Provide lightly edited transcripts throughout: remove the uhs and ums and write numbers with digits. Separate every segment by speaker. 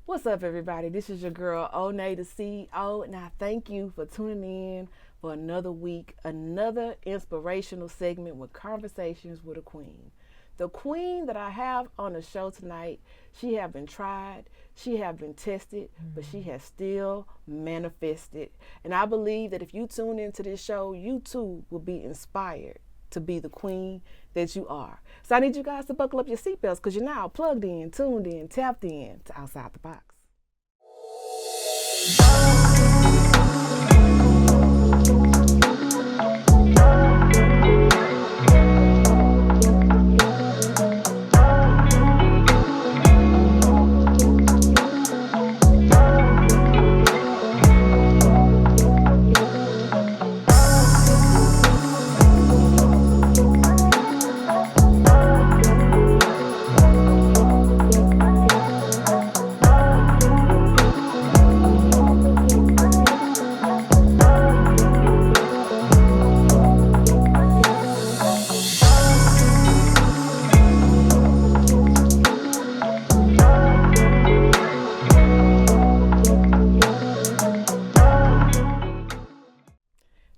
Speaker 1: What's up, everybody? This is your girl, Onney, the CEO, and I thank you for tuning in for another week, another inspirational segment with Conversations with a Queen. The queen that I have on the show tonight, she have been tried, she have been tested, but she has still manifested. And I believe that if you tune into this show, you too will be inspired to be the queen that you are. So I need you guys to buckle up your seatbelts because you're now plugged in, tuned in, tapped in to Outside the Box.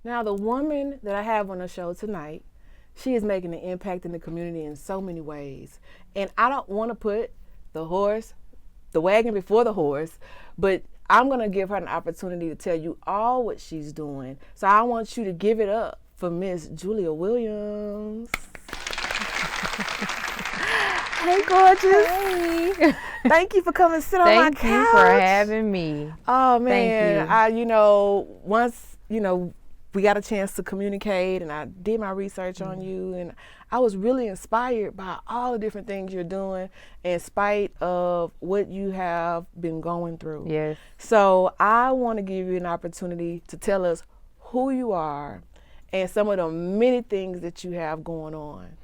Speaker 1: Now, the woman that I have on the show tonight, she is making an impact in the community in so many ways. And I don't want to put the wagon before the horse, but I'm going to give her an opportunity to tell you all what she's doing. So I want you to give it up for Miss Julia Williams. Hey, gorgeous.
Speaker 2: Hey.
Speaker 1: Thank you for coming sit on my couch.
Speaker 2: Thank you for having me.
Speaker 1: Oh, man.
Speaker 2: Thank you.
Speaker 1: Once, we got a chance to communicate and I did my research on you, and I was really inspired by all the different things you're doing in spite of what you have been going through.
Speaker 2: Yes.
Speaker 1: So I want to give you an opportunity to tell us who you are and some of the many things that you have going on.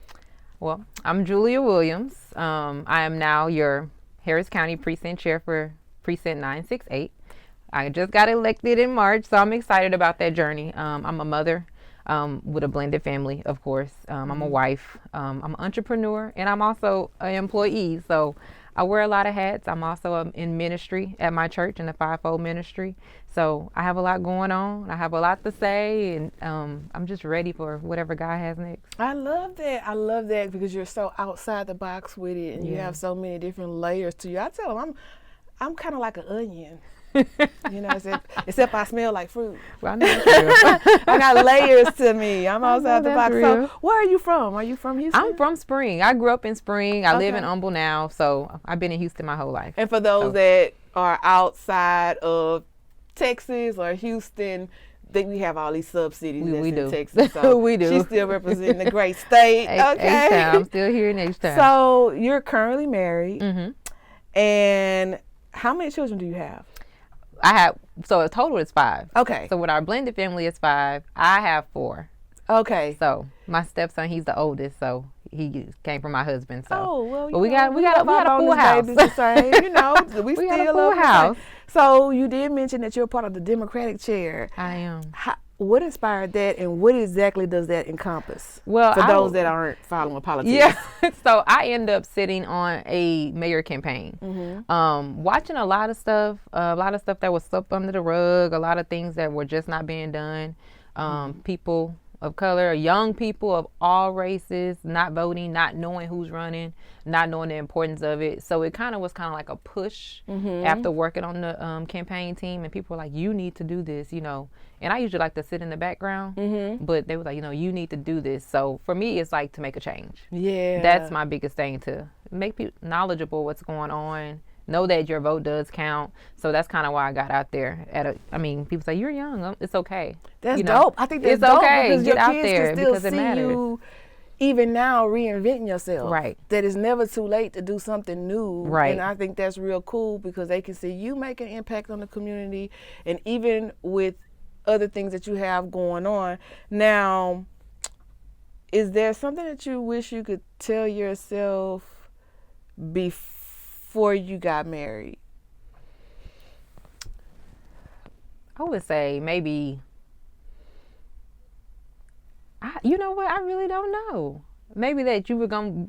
Speaker 2: Well, I'm Julia Williams. I am now your Harris County Precinct Chair for Precinct 968. I just got elected in March, so I'm excited about that journey. I'm a mother with a blended family, of course. I'm a wife. I'm an entrepreneur, and I'm also an employee. So I wear a lot of hats. I'm also in ministry at my church in the fivefold ministry. So I have a lot going on. I have a lot to say, and I'm just ready for whatever God has next.
Speaker 1: I love that. I love that because you're so outside the box with it, and you have so many different layers to you. I tell them I'm kind of like an onion. Except I smell like fruit.
Speaker 2: Well, I know that's real.
Speaker 1: I got layers to me. I'm outside the box.
Speaker 2: Real.
Speaker 1: So where are you from? Are you from Houston?
Speaker 2: I'm from Spring. I grew up in Spring. I live in Humble now, so I've been in Houston my whole life.
Speaker 1: And for those that are outside of Texas or Houston, we have all these sub-cities
Speaker 2: we do.
Speaker 1: in Texas. So
Speaker 2: we do.
Speaker 1: She's still representing the great state. Okay.
Speaker 2: H-Town. I'm still here in H-Town.
Speaker 1: So you're currently married.
Speaker 2: Mm-hmm.
Speaker 1: And how many children do you have?
Speaker 2: So a total is 5.
Speaker 1: Okay.
Speaker 2: So with our blended family is 5. I have 4.
Speaker 1: Okay.
Speaker 2: So my stepson, he's the oldest, so he came from my husband. So
Speaker 1: but
Speaker 2: we got a full house.
Speaker 1: We
Speaker 2: we
Speaker 1: still
Speaker 2: got a full house.
Speaker 1: So you did mention that you're part of the Democratic chair.
Speaker 2: I am.
Speaker 1: What inspired that, and what exactly does that encompass?
Speaker 2: Well,
Speaker 1: for those that aren't following politics.
Speaker 2: Yeah. So I end up sitting on a mayor campaign, watching a lot of stuff that was swept under the rug, a lot of things that were just not being done. People of color, young people of all races, not voting, not knowing who's running, not knowing the importance of it. So it was like a push after working on the campaign team, and people were like, you need to do this, And I usually like to sit in the background, but they were like, you need to do this. So for me, it's like to make a change.
Speaker 1: Yeah.
Speaker 2: That's my biggest thing, to make people knowledgeable what's going on, know that your vote does count. So that's kind of why I got out there. People say, you're young. It's okay.
Speaker 1: That's dope. I think that's dope
Speaker 2: okay.
Speaker 1: because
Speaker 2: Get
Speaker 1: your
Speaker 2: out
Speaker 1: kids
Speaker 2: there
Speaker 1: can still
Speaker 2: because it
Speaker 1: see
Speaker 2: matters.
Speaker 1: you even now reinventing yourself.
Speaker 2: Right.
Speaker 1: That it's never too late to do something new.
Speaker 2: Right.
Speaker 1: And I think that's real cool because they can see you make an impact on the community, and even with other things that you have going on. Now, is there something that you wish you could tell yourself before you got married?
Speaker 2: I would say maybe, you know what? I really don't know. maybe that you were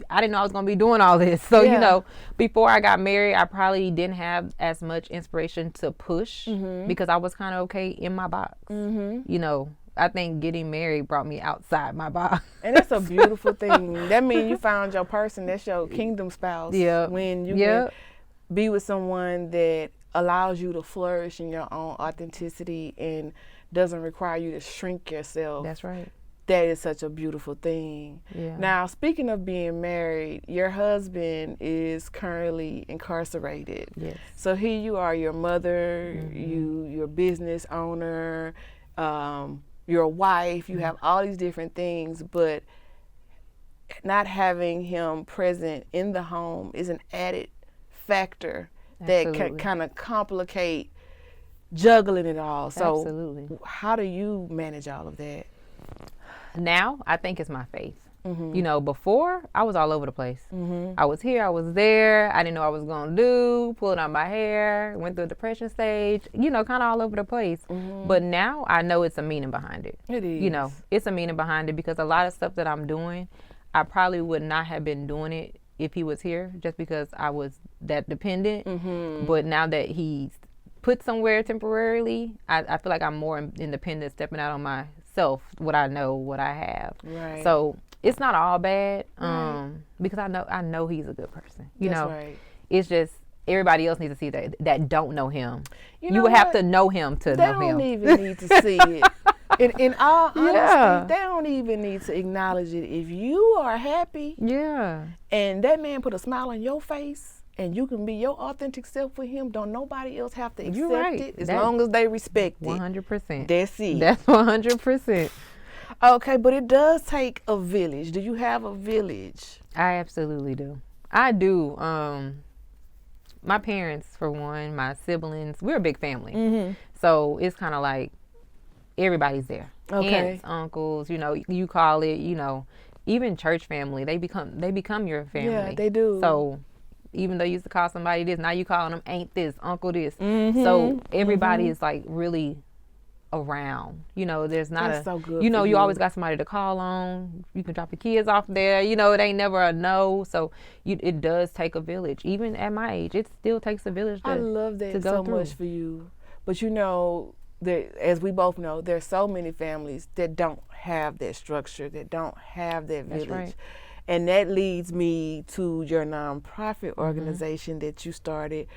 Speaker 2: I didn't know I was gonna be doing all this. So,
Speaker 1: Yeah.
Speaker 2: you know, before I got married, I probably didn't have as much inspiration to push because I was kind of okay in my box. You know, I think getting married brought me outside my box.
Speaker 1: And that's a beautiful thing. That means you found your person. That's your kingdom spouse.
Speaker 2: Yeah.
Speaker 1: When you can be with someone that allows you to flourish in your own authenticity and doesn't require you to shrink yourself.
Speaker 2: That's right.
Speaker 1: That is such a beautiful thing.
Speaker 2: Yeah.
Speaker 1: Now, speaking of being married, your husband is currently incarcerated.
Speaker 2: Yes.
Speaker 1: So here you are, your mother, you're a business owner, you're a wife, you have all these different things, but not having him present in the home is an added factor that can kind of complicate juggling it all. So
Speaker 2: Absolutely.
Speaker 1: how do you manage all of that?
Speaker 2: Now, I think it's my faith. You know, before, I was all over the place. I was here, I was there. I didn't know what I was going to do, pulling out my hair, went through a depression stage, you know, kind of all over the place. But now I know it's a meaning behind it.
Speaker 1: It is.
Speaker 2: You know, it's a meaning behind it because a lot of stuff that I'm doing, I probably would not have been doing it if he was here just because I was that dependent. But now that he's put somewhere temporarily, I feel like I'm more independent, stepping out on myself, what I know, what I have.
Speaker 1: Right.
Speaker 2: So it's not all bad because I know he's a good person. You
Speaker 1: That's
Speaker 2: know,
Speaker 1: right.
Speaker 2: It's just everybody else needs to see that don't know him.
Speaker 1: You
Speaker 2: would
Speaker 1: know
Speaker 2: have
Speaker 1: what?
Speaker 2: to know him to
Speaker 1: They
Speaker 2: know him.
Speaker 1: don't even need to see it. In all honesty,
Speaker 2: Yeah.
Speaker 1: they don't even need to acknowledge it. If you are happy
Speaker 2: Yeah.
Speaker 1: and that man put a smile on your face and you can be your authentic self with him, don't nobody else have to accept
Speaker 2: You're right.
Speaker 1: it as long as they respect it.
Speaker 2: 100%.
Speaker 1: That's it.
Speaker 2: That's 100%.
Speaker 1: Okay, but it does take a village. Do you have a village?
Speaker 2: I absolutely do. I do. My parents, for one, my siblings, we're a big family. So it's kind of like everybody's there.
Speaker 1: Okay.
Speaker 2: Aunts, uncles, you know, you call it, you know, even church family, they become your family.
Speaker 1: Yeah, they do.
Speaker 2: So even though you used to call somebody this, now you calling them aunt this, uncle this. So everybody is like really around. You know, there's not
Speaker 1: That's so good
Speaker 2: you know,
Speaker 1: for
Speaker 2: you
Speaker 1: you.
Speaker 2: always got somebody to call on. You can drop your kids off there. You know, it ain't never a no. So it does take a village. Even at my age, it still takes a village to
Speaker 1: I love
Speaker 2: to
Speaker 1: that
Speaker 2: go
Speaker 1: so
Speaker 2: through.
Speaker 1: much for you. But you know, as we both know, there's so many families that don't have that structure, that don't have that
Speaker 2: That's
Speaker 1: village.
Speaker 2: right.
Speaker 1: And that leads me to your nonprofit organization that you started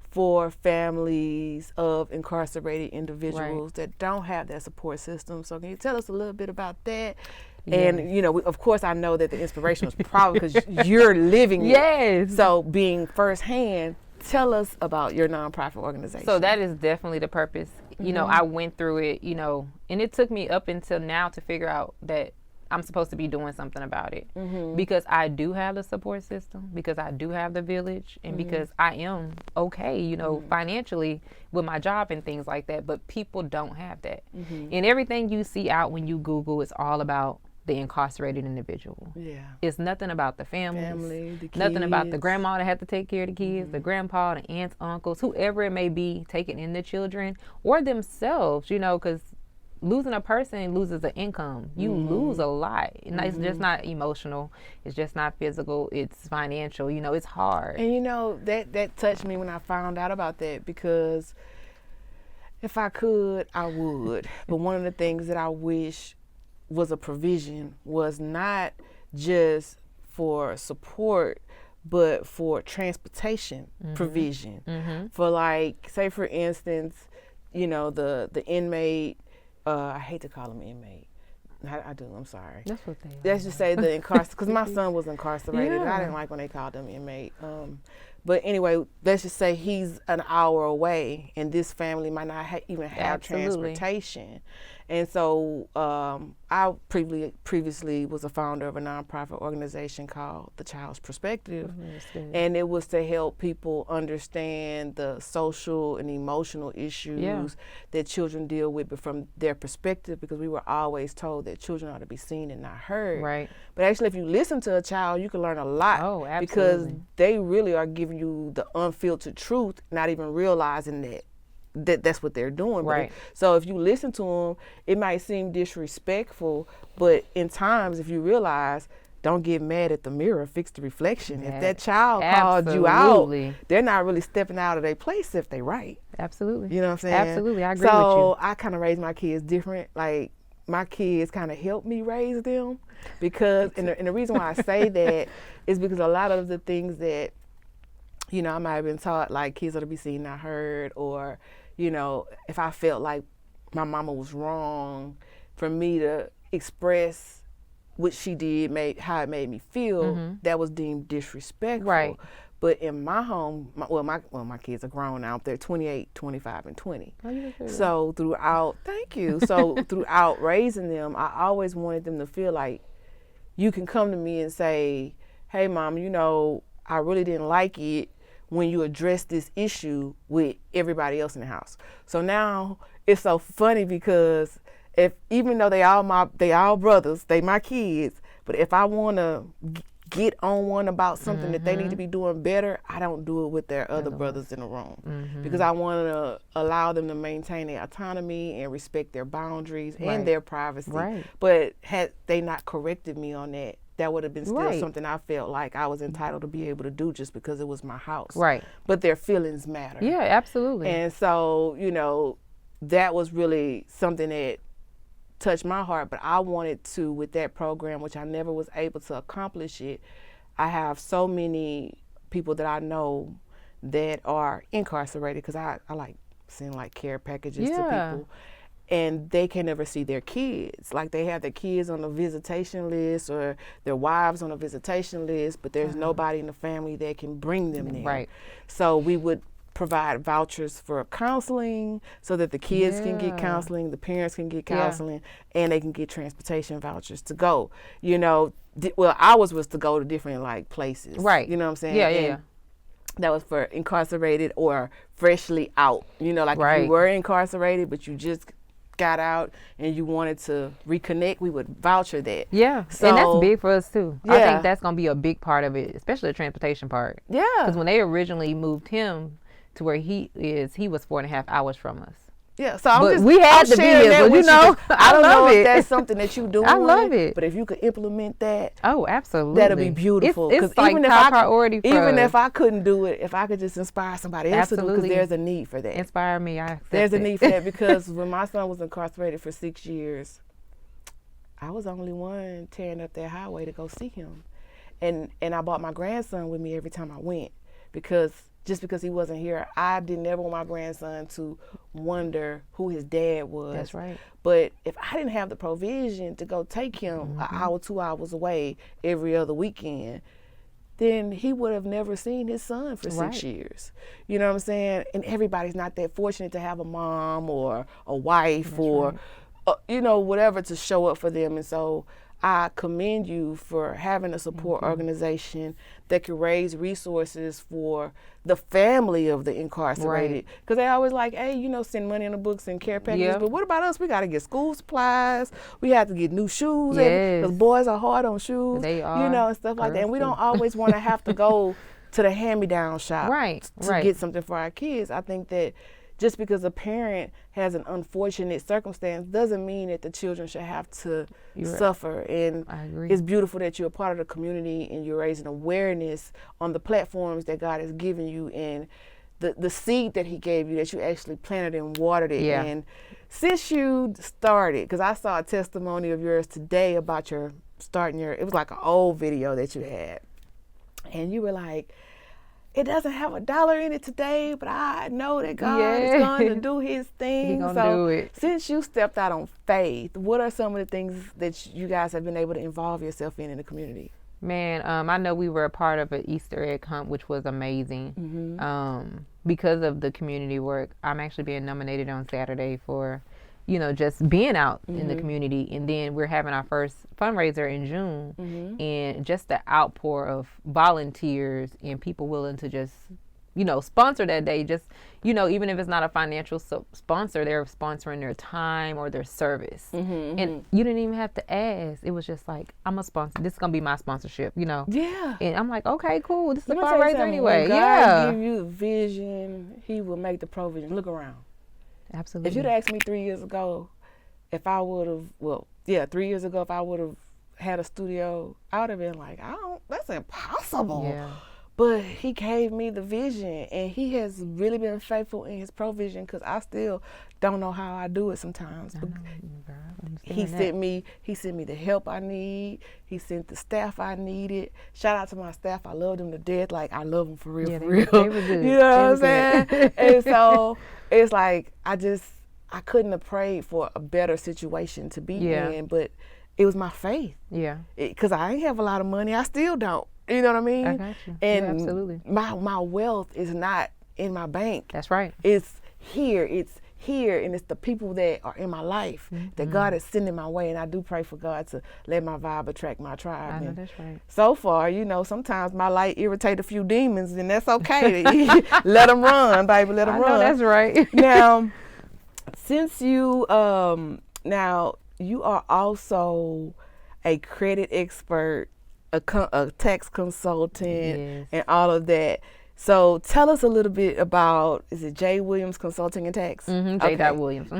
Speaker 1: for families of incarcerated individuals that don't have that support system. So can you tell us a little bit about that? And, you know, of course, I know that the inspiration was probably because you're living it.
Speaker 2: Yes.
Speaker 1: So being firsthand, tell us about your nonprofit organization.
Speaker 2: So that is definitely the purpose. You know, I went through it, you know, and it took me up until now to figure out that I'm supposed to be doing something about it because I do have the support system, because I do have the village, and because I am okay, you know, financially with my job and things like that. But people don't have that. And everything you see out when you Google is all about the incarcerated individual.
Speaker 1: Yeah.
Speaker 2: It's nothing about the families,
Speaker 1: Family, the
Speaker 2: nothing about the
Speaker 1: kids.
Speaker 2: grandma that had to take care of the kids, the grandpa, the aunts, uncles, whoever it may be taking in the children or themselves, you know, because losing a person loses an income. You lose a lot. And it's just not emotional. It's just not physical. It's financial. You know, it's hard.
Speaker 1: And you know, that touched me when I found out about that, because if I could, I would. But one of the things that I wish was a provision was not just for support, but for transportation provision. For, like, say for instance, you know, the inmate, I hate to call him inmate. I do, I'm sorry.
Speaker 2: That's what they are.
Speaker 1: Let's just say the because my son was incarcerated and I
Speaker 2: Yeah.
Speaker 1: didn't like when they called him inmate. But anyway, let's just say he's an hour away and this family might not even have
Speaker 2: Absolutely.
Speaker 1: transportation. And so I previously was a founder of a nonprofit organization called The Child's Perspective. And it was to help people understand the social and emotional issues that children deal with, but from their perspective, because we were always told that children ought to be seen and not heard.
Speaker 2: Right.
Speaker 1: But actually, if you listen to a child, you can learn a lot.
Speaker 2: Oh,
Speaker 1: Because
Speaker 2: absolutely.
Speaker 1: they really are giving you the unfiltered truth, not even realizing that's what they're doing.
Speaker 2: Right.
Speaker 1: So if you listen to them, it might seem disrespectful, but in times, if you realize don't get mad at the mirror, fix the reflection.
Speaker 2: Yeah.
Speaker 1: If that child called you out,
Speaker 2: Absolutely.
Speaker 1: they're not really stepping out of their place if they right.
Speaker 2: Absolutely.
Speaker 1: You know what I'm saying?
Speaker 2: Absolutely, I agree with
Speaker 1: So
Speaker 2: you.
Speaker 1: I kind of raise my kids different. Like, my kids kind of helped me raise them because, and the reason why I say that is because a lot of the things that, you know, I might have been taught, like, kids are to be seen, not heard, or, you know, if I felt like my mama was wrong, for me to express what she did, how it made me feel, that was deemed disrespectful.
Speaker 2: Right.
Speaker 1: But in my home, my kids are grown now. They're 28, 25, and 20.
Speaker 2: Oh, you look good.
Speaker 1: So thank you. So throughout raising them, I always wanted them to feel like you can come to me and say, hey, Mom, you know, I really didn't like it when you addressed this issue with everybody else in the house. So now it's so funny because even though they all brothers, they my kids, but if I want to get on one about something that they need to be doing better, I don't do it with their other brothers in the room because I want to allow them to maintain their autonomy and respect their boundaries and their privacy.
Speaker 2: Right.
Speaker 1: But had they not corrected me on that, that would have been still
Speaker 2: Right.
Speaker 1: something I felt like I was entitled to be able to do just because it was my house.
Speaker 2: Right.
Speaker 1: But their feelings matter.
Speaker 2: Yeah, absolutely.
Speaker 1: And so, you know, that was really something that touched my heart, but I wanted to, with that program, which I never was able to accomplish it, I have so many people that I know that are incarcerated because I like send like care packages to people, and they can never see their kids. Like, they have their kids on the visitation list or their wives on the visitation list, but there's nobody in the family that can bring them there.
Speaker 2: Right.
Speaker 1: So we would provide vouchers for counseling so that the kids can get counseling, the parents can get counseling, and they can get transportation vouchers to go. You know, ours was to go to different like places.
Speaker 2: Right.
Speaker 1: You know what I'm saying?
Speaker 2: Yeah.
Speaker 1: That was for incarcerated or freshly out. You know, like if you were incarcerated but you just got out and you wanted to reconnect, we would voucher that.
Speaker 2: Yeah,
Speaker 1: so,
Speaker 2: and that's big for us too.
Speaker 1: Yeah.
Speaker 2: I think that's going to be a big part of it, especially the transportation part.
Speaker 1: Yeah.
Speaker 2: Because when they originally moved him to where he was 4.5 hours from us.
Speaker 1: Yeah, so
Speaker 2: we had to be here,
Speaker 1: that
Speaker 2: but you know,
Speaker 1: I don't know
Speaker 2: love
Speaker 1: if
Speaker 2: it.
Speaker 1: that's something that you do.
Speaker 2: I love it.
Speaker 1: But if you could implement that,
Speaker 2: oh, absolutely,
Speaker 1: that'll be beautiful.
Speaker 2: It's like
Speaker 1: even
Speaker 2: top priority for
Speaker 1: even
Speaker 2: us.
Speaker 1: if I couldn't do it, if I could just inspire somebody else to do it, because there's a need for that.
Speaker 2: Inspire me, I accept
Speaker 1: There's a
Speaker 2: it.
Speaker 1: need for that because when my son was incarcerated for 6 years, I was the only one tearing up that highway to go see him, and I brought my grandson with me every time I went because. Just because he wasn't here, I didn't ever want my grandson to wonder who his dad was.
Speaker 2: That's right.
Speaker 1: But if I didn't have the provision to go take him an hour, 2 hours away every other weekend, then he would have never seen his son for 6 years. You know what I'm saying? And everybody's not that fortunate to have a mom or a wife or, you know, whatever to show up for them. And so I commend you for having a support organization that can raise resources for the family of the incarcerated. Because they always like, hey, you know, send money in the books and care packages. But what about us? We got to get school supplies. We have to get new shoes. Because boys are hard on shoes.
Speaker 2: They are.
Speaker 1: You know, and stuff like that. And we don't always want to have to go to the hand-me-down shop to get something for our kids. I think that just because a parent has an unfortunate circumstance doesn't mean that the children should have to suffer. And
Speaker 2: I agree.
Speaker 1: It's beautiful that you're a part of the community and you're raising awareness on the platforms that God has given you and the seed that he gave you, that you actually planted and watered it.
Speaker 2: Yeah.
Speaker 1: And since you started, because I saw a testimony of yours today about it was like an old video that you had. And you were like, it doesn't have $1 in it today, but I know that God is going to do his thing.
Speaker 2: He's going to do it.
Speaker 1: Since you stepped out on faith, what are some of the things that you guys have been able to involve yourself in the community?
Speaker 2: Man, I know we were a part of an Easter egg hunt, which was amazing. Because of the community work, I'm actually being nominated on Saturday for, you know, just being out in the community. And then we're having our first fundraiser in June. And just the outpour of volunteers and people willing to just, you know, sponsor that day. Just, you know, even if it's not a financial sponsor, they're sponsoring their time or their service. And you didn't even have to ask. It was just like, I'm a sponsor. This is going to be my sponsorship, you know.
Speaker 1: Yeah.
Speaker 2: And I'm like, okay, cool. This is a fundraiser
Speaker 1: When
Speaker 2: anyway.
Speaker 1: God give you a vision, he will make the provision. Look around.
Speaker 2: Absolutely.
Speaker 1: If you'd asked me 3 years ago if I would have, 3 years ago, if I would have had a studio, I would have been like, that's impossible.
Speaker 2: Yeah.
Speaker 1: But he gave me the vision, and he has really been faithful in his provision, because I still don't know how I do it sometimes. He sent me the help I need. He sent the staff I needed. Shout out to my staff. I love them to death. Like, I love them for real,
Speaker 2: Yeah,
Speaker 1: for real.
Speaker 2: They were good.
Speaker 1: You know what I'm saying? And so it's like, I couldn't have prayed for a better situation to be in, but it was my faith.
Speaker 2: Yeah.
Speaker 1: Because I ain't have a lot of money. I still don't. You know what I mean?
Speaker 2: I got you.
Speaker 1: And
Speaker 2: yeah, absolutely.
Speaker 1: My wealth is not in my bank.
Speaker 2: That's right.
Speaker 1: It's here, and it's the people that are in my life that God is sending my way. And I do pray for God to let my vibe attract my tribe.
Speaker 2: I know that's right.
Speaker 1: So far, sometimes my light irritate a few demons, and that's okay. Let them run, baby. Let them run.
Speaker 2: I know that's right.
Speaker 1: Now, since you you are also a credit expert, a tax consultant, and all of that. So tell us a little bit about, is it J. Williams Consulting and Tax?
Speaker 2: Mm-hmm, J.
Speaker 1: Okay.
Speaker 2: Williams.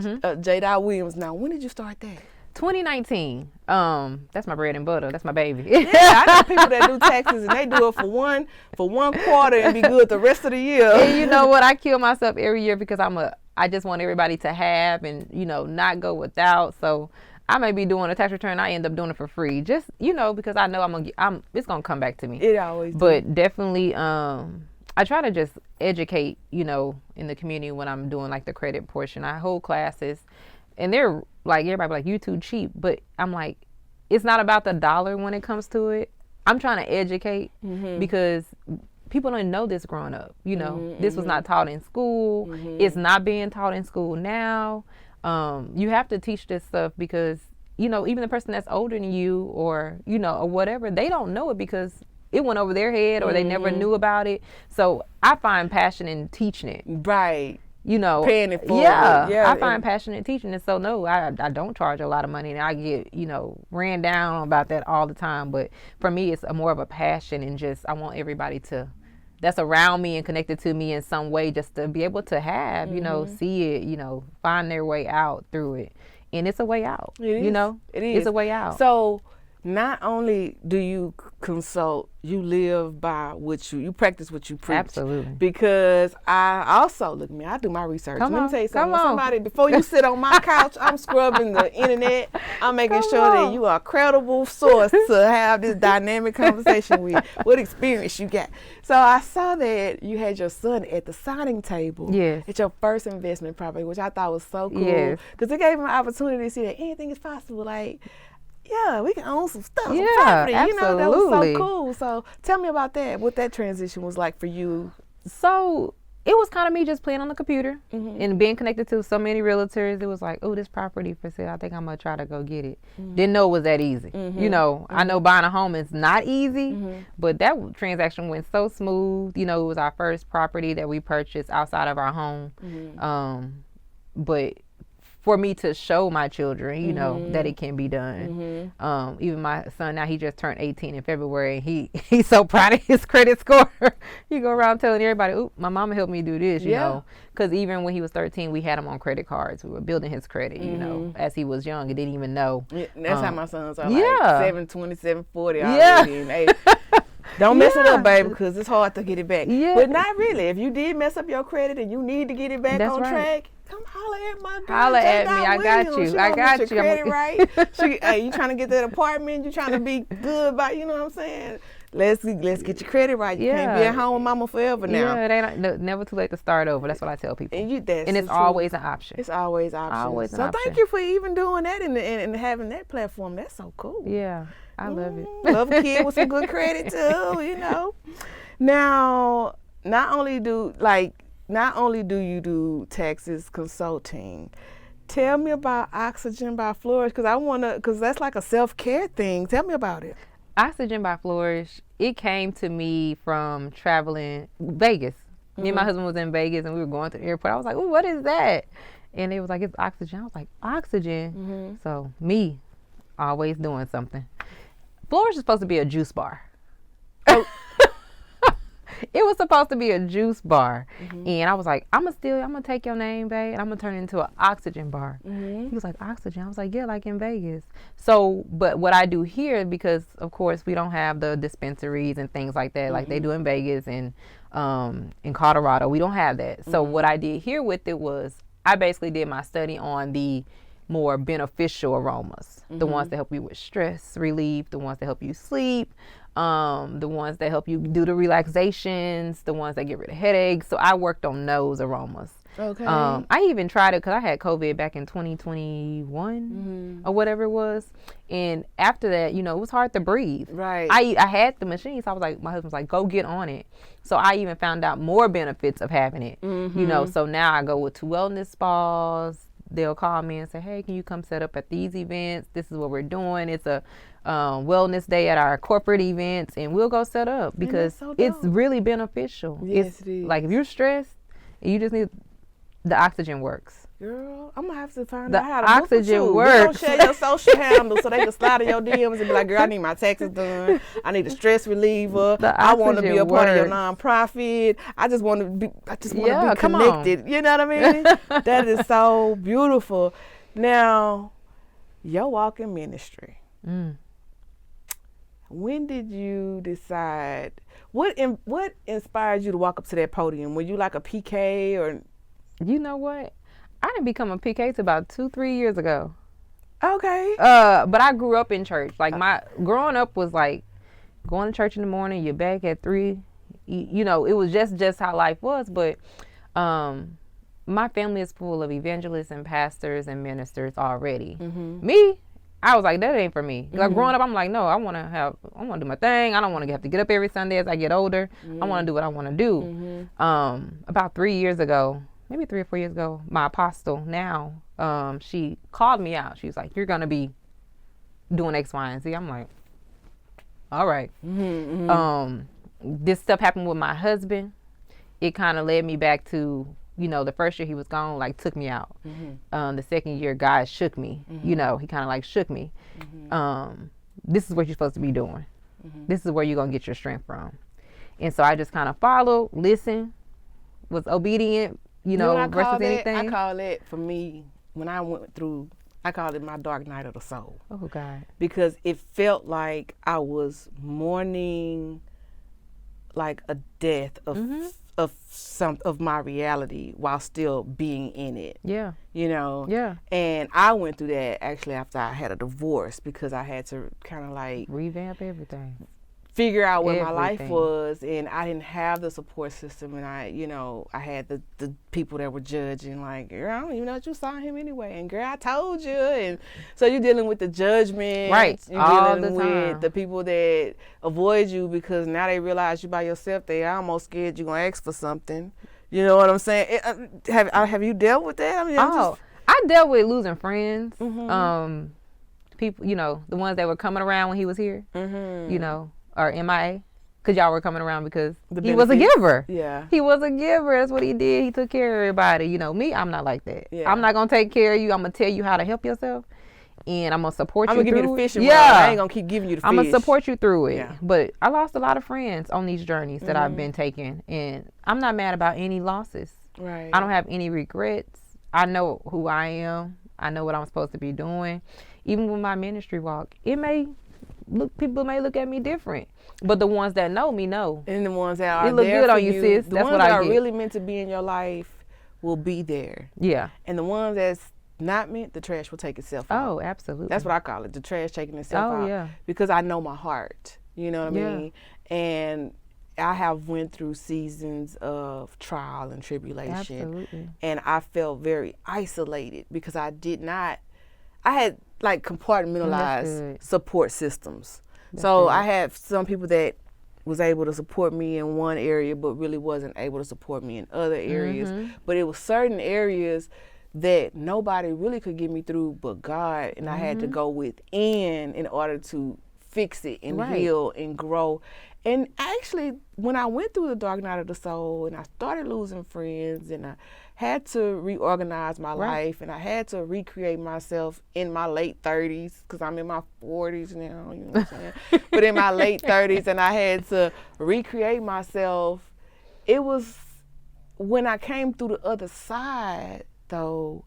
Speaker 1: J. Williams. Now, when did you start that?
Speaker 2: 2019. That's my bread and butter. That's my baby.
Speaker 1: Yeah, I know people that do taxes, and they do it for one quarter and be good the rest of the year.
Speaker 2: And you know what? I kill myself every year because I just want everybody to have and, not go without. So I may be doing a tax return. I end up doing it for free. Just, because I know it's going to come back to me.
Speaker 1: It always does.
Speaker 2: But definitely, I try to just educate, in the community when I'm doing like the credit portion. I hold classes, and they're like, everybody like, you too cheap. But I'm like, it's not about the dollar when it comes to it. I'm trying to educate because people don't know this growing up. This was not taught in school. It's not being taught in school now. You have to teach this stuff because, even the person that's older than you or, or whatever, they don't know it because it went over their head or they never knew about it. So I find passion in teaching it.
Speaker 1: Right.
Speaker 2: Paying
Speaker 1: it forward.
Speaker 2: Yeah, I find passion in teaching it. So no, I don't charge a lot of money, and I get, ran down about that all the time. But for me, it's more of a passion, and just I want everybody that's around me and connected to me in some way, just to be able to have, see it, find their way out through it. And it's a way out.
Speaker 1: It is. It is.
Speaker 2: It's a way out.
Speaker 1: So not only do you consult, you live by what you practice what you preach.
Speaker 2: Absolutely.
Speaker 1: Because I also, look at me, I do my research. Let me tell you something. Somebody, before you sit on my couch, I'm scrubbing the internet. I'm making sure that you are a credible source to have this dynamic conversation with. What experience you got. So I saw that you had your son at the signing table.
Speaker 2: Yes.
Speaker 1: At your first investment property, which I thought was so cool.
Speaker 2: Yes.
Speaker 1: Because it gave him an opportunity to see that anything is possible. Like, yeah, we can own some stuff, some
Speaker 2: property.
Speaker 1: Absolutely. That was so cool. So tell me about that, what that transition was like for you.
Speaker 2: So it was kind of me just playing on the computer and being connected to so many realtors. It was like, oh, this property for sale. I think I'm going to try to go get it. Didn't know it was that easy. I know buying a home is not easy, but that transaction went so smooth. It was our first property that we purchased outside of our home. But for me to show my children, that it can be done. Even my son now, he just turned 18 in February. He's so proud of his credit score. He go around telling everybody, "Oop, my mama helped me do this," you know. Because even when he was 13, we had him on credit cards. We were building his credit, as he was young and didn't even know.
Speaker 1: Yeah, that's how my sons are, like 720, 740 already. Don't mess it up, baby, because it's hard to get it back. But not really. If you did mess up your credit and you need to get it back on track, come holler at my girl.
Speaker 2: Holler at me. I got you. I got you.
Speaker 1: Credit right. Hey, you trying to get that apartment? You trying to be good about? You know what I'm saying? Let's get your credit right. You can't be at home with mama forever now.
Speaker 2: Yeah, it ain't never too late to start over. That's what I tell people.
Speaker 1: And
Speaker 2: it's always an option.
Speaker 1: It's always an option.
Speaker 2: Always an option.
Speaker 1: So thank you for even doing that and having that platform. That's so cool.
Speaker 2: Yeah, I love it.
Speaker 1: Love a kid with some good credit too. Now, not only do you do taxes consulting, tell me about Oxygen by Flourish, because that's like a self-care thing. Tell me about it.
Speaker 2: Oxygen by Flourish, it came to me from traveling Vegas. Me and my husband was in Vegas and we were going to the airport. I was like, "Ooh, what is that?" And they was like, "It's oxygen." I was like, "Oxygen?" So me, always doing something. Flourish is supposed to be a juice bar. It was supposed to be a juice bar. And I was like, I'm gonna take your name, babe, and I'm gonna turn it into an oxygen bar. He was like, oxygen? I was like, yeah, like in Vegas. So, but what I do here, because of course we don't have the dispensaries and things like that, like they do in Vegas and in Colorado, we don't have that. So what I did here with it was I basically did my study on the more beneficial aromas, the ones that help you with stress relief, the ones that help you sleep, the ones that help you do the relaxations, the ones that get rid of headaches. So I worked on those aromas.
Speaker 1: Okay.
Speaker 2: I even tried it because I had COVID back in 2021 or whatever it was. And after that, you know, it was hard to breathe.
Speaker 1: Right.
Speaker 2: I had the machine, so I was like, my husband's like, go get on it. So I even found out more benefits of having it. You know, so now I go with 2 wellness spas. They'll call me and say, hey, can you come set up at these events? This is what we're doing. It's a wellness day at our corporate events, and we'll go set up because
Speaker 1: so
Speaker 2: it's really beneficial.
Speaker 1: Yes, it is.
Speaker 2: Like if you're stressed, you just need the oxygen works.
Speaker 1: Girl, I'm gonna have to find
Speaker 2: The
Speaker 1: out how to
Speaker 2: oxygen
Speaker 1: book with you.
Speaker 2: works.
Speaker 1: We don't share your social handle so they can slide in your DMs and be like, girl, I need my taxes done. I need a stress reliever. I want to be a part of your nonprofit. I just want to be connected. You know what I mean? That is so beautiful. Now, your walking ministry. When did you decide? What inspired you to walk up to that podium? Were you like a PK or?
Speaker 2: You know what? I didn't become a PK till about 2-3 years ago.
Speaker 1: Okay.
Speaker 2: But I grew up in church. Like my growing up was like going to church in the morning, you're back at 3. You know, it was just how life was. But my family is full of evangelists and pastors and ministers already. Me, I was like, that ain't for me. Like growing up, I'm like, no, I want to do my thing. I don't want to have to get up every Sunday as I get older. I want to do what I want to do. About 3 years ago, maybe 3 or 4 years ago, my apostle now, she called me out. She was like, you're going to be doing X, Y, and Z. I'm like, all right. This stuff happened with my husband. It kind of led me back to, you know, the first year he was gone, like took me out. The second year, God shook me. You know, he kind of like shook me. This is what you're supposed to be doing. This is where you're going to get your strength from. And so I just kind of followed, listened, was obedient, you know, versus anything.
Speaker 1: I call it, for me, when I went through, I call it my dark night of the soul.
Speaker 2: Oh, God.
Speaker 1: Because it felt like I was mourning like a death of my reality while still being in it.
Speaker 2: Yeah.
Speaker 1: You know?
Speaker 2: Yeah.
Speaker 1: And I went through that actually after I had a divorce because I had to kind of like
Speaker 2: revamp everything.
Speaker 1: Figure out what my life was, and I didn't have the support system, and I had the people that were judging, like, girl, I don't even know that you saw him anyway, and girl, I told you, and so you're dealing with the judgment,
Speaker 2: right?
Speaker 1: You're dealing with the people that avoid you because now they realize you by yourself. They almost scared you're gonna ask for something. You know what I'm saying? Have you dealt with that? I mean,
Speaker 2: I dealt with losing friends. People, you know, the ones that were coming around when he was here. You know. Or MIA, because y'all were coming around because he was a giver. Yeah. He was a giver. That's what he did. He took care of everybody. You know, me, I'm not like that. Yeah. I'm not going to take care of you. I'm going to tell you how to help yourself, and I'm going to support you through it.
Speaker 1: I'm going to give you the fishing rod. I ain't going to keep giving you the fish.
Speaker 2: I'm going to support you through it. Yeah. But I lost a lot of friends on these journeys that I've been taking, and I'm not mad about any losses. Right. I don't have any regrets. I know who I am. I know what I'm supposed to be doing. Even with my ministry walk, people may look at me different, but the ones that know me know.
Speaker 1: And the ones that are
Speaker 2: it look
Speaker 1: there
Speaker 2: good
Speaker 1: for
Speaker 2: on you, sis.
Speaker 1: The
Speaker 2: that's
Speaker 1: ones
Speaker 2: what
Speaker 1: that
Speaker 2: I
Speaker 1: are
Speaker 2: get.
Speaker 1: really meant to be in your life will be there. Yeah. And the ones that's not meant, the trash will take itself out.
Speaker 2: Oh, absolutely.
Speaker 1: That's what I call it, the trash taking itself out. Oh, yeah. Because I know my heart. You know what I mean? And I have went through seasons of trial and tribulation. Absolutely. And I felt very isolated because I had like compartmentalized support systems. So I had some people that was able to support me in one area but really wasn't able to support me in other areas. But it was certain areas that nobody really could get me through but God, and I had to go within in order to fix it and heal and grow. And actually, when I went through the dark night of the soul and I started losing friends and I had to reorganize my life and I had to recreate myself in my late 30s because I'm in my 40s now, you know what I'm saying? But in my late 30s, and I had to recreate myself it was when I came through the other side, though,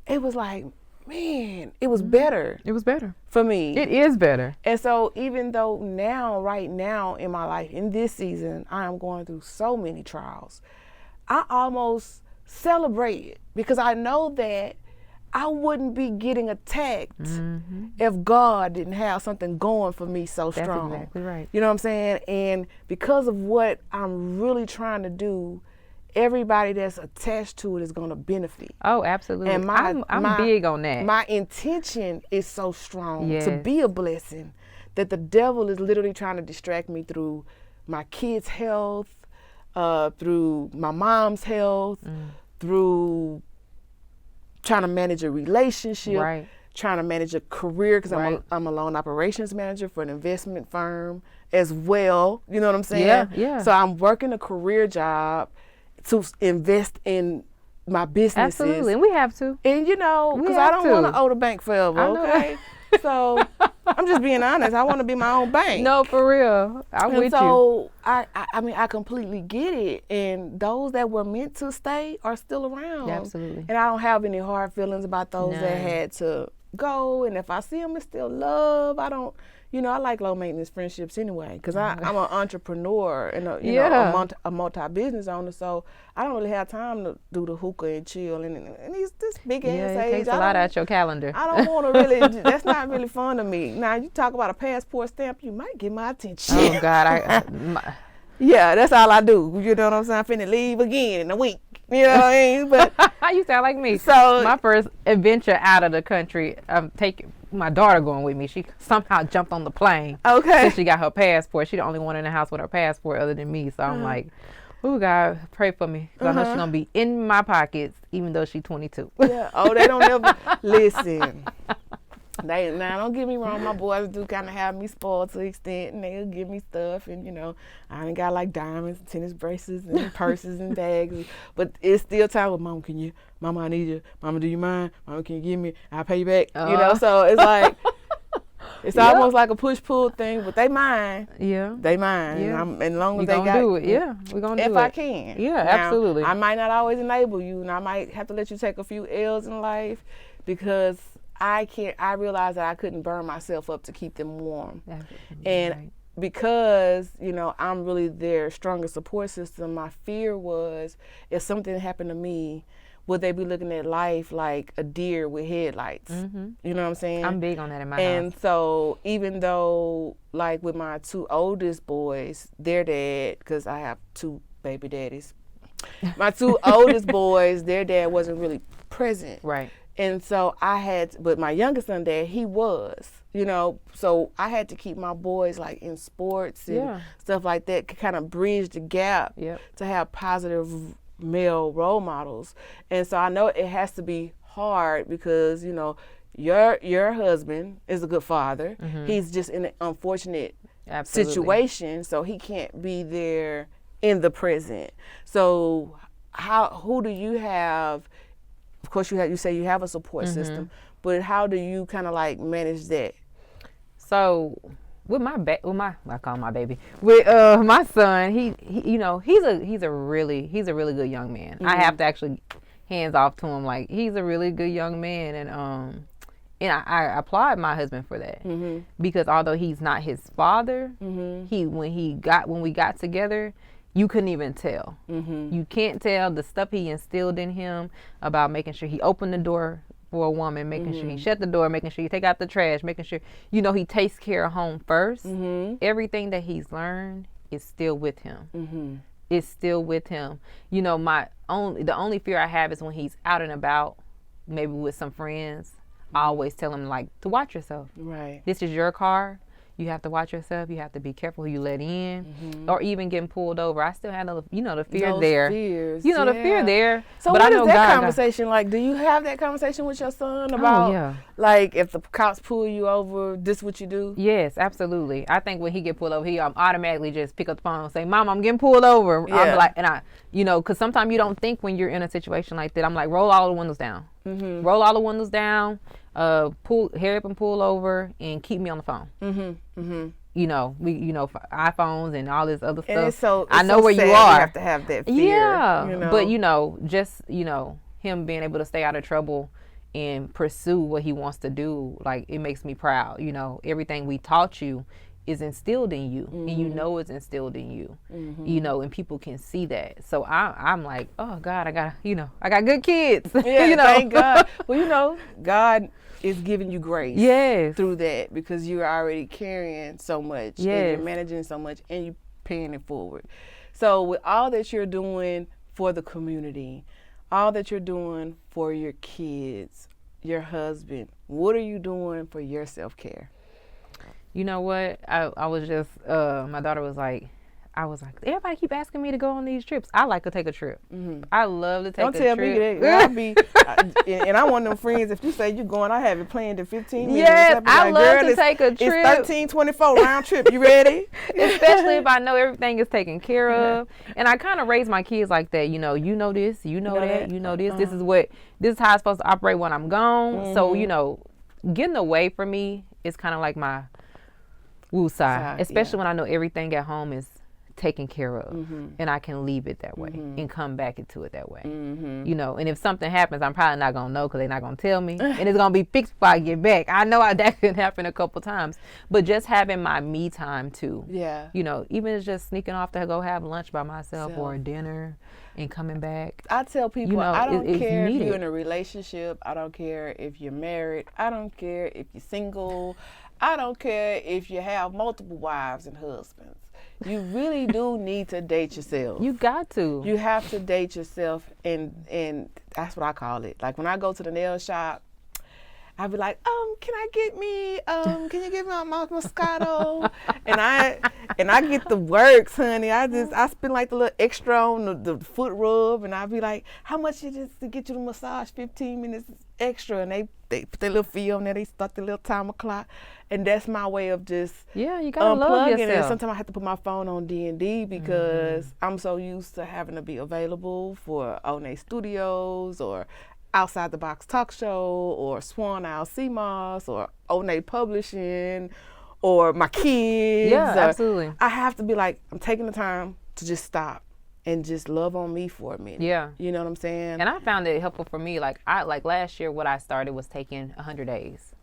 Speaker 1: it was like, man, it was better.
Speaker 2: It was better
Speaker 1: for me.
Speaker 2: It is better.
Speaker 1: And so even though right now in my life, in this season, I am going through so many trials, I almost celebrate it because I know that I wouldn't be getting attacked if God didn't have something going for me so strong.
Speaker 2: That's exactly right.
Speaker 1: You know what I'm saying? And because of what I'm really trying to do, everybody that's attached to it is going to benefit.
Speaker 2: Oh, absolutely.
Speaker 1: And
Speaker 2: I'm big on that.
Speaker 1: My intention is so strong to
Speaker 2: Yes.
Speaker 1: be a blessing that the devil is literally trying to distract me through my kids' health, through my mom's health, through trying to manage a relationship,
Speaker 2: Right.
Speaker 1: trying to manage a career because
Speaker 2: Right.
Speaker 1: I'm a loan operations manager for an investment firm as well. You know what I'm saying?
Speaker 2: Yeah, yeah.
Speaker 1: So I'm working a career job to invest in my businesses.
Speaker 2: Absolutely, and we have to.
Speaker 1: And you know,
Speaker 2: We
Speaker 1: because I
Speaker 2: have
Speaker 1: don't
Speaker 2: to.
Speaker 1: want to owe the bank forever,
Speaker 2: I know.
Speaker 1: okay? So I'm just being honest. I want to be my own bank.
Speaker 2: No, for real. I'm
Speaker 1: And
Speaker 2: with you.
Speaker 1: so I mean, I completely get it. And those that were meant to stay are still around.
Speaker 2: Absolutely.
Speaker 1: And I don't have any hard feelings about those that
Speaker 2: None.
Speaker 1: had to go. And if I see them, it's still love. I don't, you know, I like low maintenance friendships anyway because I'm an entrepreneur and a multi-business owner. So I don't really have time to do the hookah and chill. And this big ass
Speaker 2: Yeah, it
Speaker 1: age.
Speaker 2: takes a lot out your calendar.
Speaker 1: I don't want to really, that's not really fun to me. Now, you talk about a passport stamp, you might get my attention.
Speaker 2: Oh God,
Speaker 1: Yeah, that's all I do. You know what I'm saying? I'm finna leave again in a week. You know what I mean? But
Speaker 2: you sound like me.
Speaker 1: So-
Speaker 2: my first adventure out of the country, I'm taking my daughter going with me. She somehow jumped on the plane.
Speaker 1: Okay.
Speaker 2: Since she got her passport. She the only one in the house with her passport other than me. So I'm like, oh God, pray for me. 'Cause I know she's gonna be in my pockets even though she's 22.
Speaker 1: yeah. Oh, they don't ever listen. Now don't get me wrong, my boys do kind of have me spoiled to an extent, and they'll give me stuff, and you know, I ain't got like diamonds, tennis bracelets, and purses and bags, but it's still time with Mama. Mama, I need you. Mama, do you mind? Mama, can you give me? I'll pay you back. You know, so it's like it's almost like a push pull thing, but they mine.
Speaker 2: Yeah.
Speaker 1: They mine.
Speaker 2: Yeah.
Speaker 1: And as long
Speaker 2: We
Speaker 1: as they
Speaker 2: gonna
Speaker 1: got
Speaker 2: do it. Yeah, we gonna do it.
Speaker 1: if I can.
Speaker 2: Yeah,
Speaker 1: Now,
Speaker 2: absolutely.
Speaker 1: I might not always enable you, and I might have to let you take a few L's in life because I realized that I couldn't burn myself up to keep them warm. And
Speaker 2: right.
Speaker 1: because, you know, I'm really their strongest support system, my fear was if something happened to me, would they be looking at life like a deer with headlights? You know what I'm saying?
Speaker 2: I'm big on that in my
Speaker 1: And
Speaker 2: house.
Speaker 1: so even though, like with my two oldest boys, their dad, because I have two baby daddies, my two oldest boys, their dad wasn't really present.
Speaker 2: Right.
Speaker 1: And so but my youngest son dad, he was, you know, so I had to keep my boys like in sports and stuff like that to kind of bridge the gap to have positive male role models. And so I know it has to be hard because, you know, your husband is a good father. He's just in an unfortunate situation, so he can't be there in the present. So who do you have? Of course, you say you have a support system, but how do you kind of like manage that?
Speaker 2: So with I call him my baby. With my son, he you know, he's a really good young man. I have to actually hands off to him, like he's a really good young man, and I applaud my husband for that because although he's not his father, when we got together, you couldn't even tell. You can't tell the stuff he instilled in him about making sure he opened the door for a woman, making sure he shut the door, making sure you take out the trash, making sure, you know, he takes care of home first. Everything that he's learned is still with him. It's still with him. You know, the only fear I have is when he's out and about, maybe with some friends. I always tell him, like, to watch yourself.
Speaker 1: Right.
Speaker 2: This is your car. You have to watch yourself. You have to be careful who you let in, or even getting pulled over. I still have the fear
Speaker 1: Those
Speaker 2: there.
Speaker 1: fears,
Speaker 2: the fear there.
Speaker 1: So
Speaker 2: but
Speaker 1: what
Speaker 2: I know
Speaker 1: is that
Speaker 2: God
Speaker 1: conversation like? Do you have that conversation with your son about, like, if the cops pull you over, this what you do?
Speaker 2: Yes, absolutely. I think when he get pulled over, he automatically just pick up the phone and say, "Mom, I'm getting pulled over." I'm like, because sometimes you don't think when you're in a situation like that. I'm like, roll all the windows down. Roll all the windows down. Hurry up and pull over and keep me on the phone. for iPhones and all this other
Speaker 1: And
Speaker 2: stuff.
Speaker 1: it's
Speaker 2: I know
Speaker 1: so
Speaker 2: where
Speaker 1: sad
Speaker 2: you are.
Speaker 1: You have to have that fear.
Speaker 2: Yeah. But just him being able to stay out of trouble and pursue what he wants to do, like, it makes me proud. Everything we taught you is instilled in you, and it's instilled in you, and people can see that. So I'm like, oh God, I got good kids.
Speaker 1: Yeah, thank God. Well, God is giving you grace through that, because you're already carrying so much, and you're managing so much, and you're paying it forward. So with all that you're doing for the community, all that you're doing for your kids, your husband, what are you doing for your self-care?
Speaker 2: You know what? I was just, my daughter was like, everybody keep asking me to go on these trips. I like to take a trip. Mm-hmm. I love to take a trip. Don't tell me
Speaker 1: that. And I'm one of them friends, if you say you're going, I have it planned in 15 minutes.
Speaker 2: Yes, I love to take a trip.
Speaker 1: It's 13:24 round trip. You ready?
Speaker 2: Especially if I know everything is taken care of. And I kind of raise my kids like that. You know this, you know that, you know this. This is how I'm supposed to operate when I'm gone. Mm-hmm. So, getting away from me is kind of like my woosah, especially when I know everything at home is taken care of, and I can leave it that way and come back into it that way. And if something happens, I'm probably not gonna know, because they're not gonna tell me, and it's gonna be fixed before I get back. I know that could happen a couple times, but just having my me time too. Yeah. Even it's just sneaking off to go have lunch by myself or a dinner and coming back.
Speaker 1: I tell people, I don't care if you're in a relationship. I don't care if you're married. I don't care if you're single. I don't care if you have multiple wives and husbands. You really do need to date yourself.
Speaker 2: You got to.
Speaker 1: You have to date yourself, and that's what I call it. Like when I go to the nail shop, I'd be like, can you give me my Moscato? and I get the works, honey. I spend like the little extra on the foot rub, and I'd be like, how much is this to get you the massage? 15 minutes extra, and they put their little fee on there. They start the little timer clock, and that's my way of just
Speaker 2: you gotta love yourself.
Speaker 1: And sometimes I have to put my phone on D&D, because I'm so used to having to be available for Onney Studios or Oustide the Box talk show or Swan Owl CMOS or Onney Publishing or my kids.
Speaker 2: Yeah, absolutely.
Speaker 1: I have to be like, I'm taking the time to just stop and just love on me for a minute.
Speaker 2: Yeah.
Speaker 1: You know what I'm saying?
Speaker 2: And I found it helpful for me. Like last year, what I started was taking 100 days.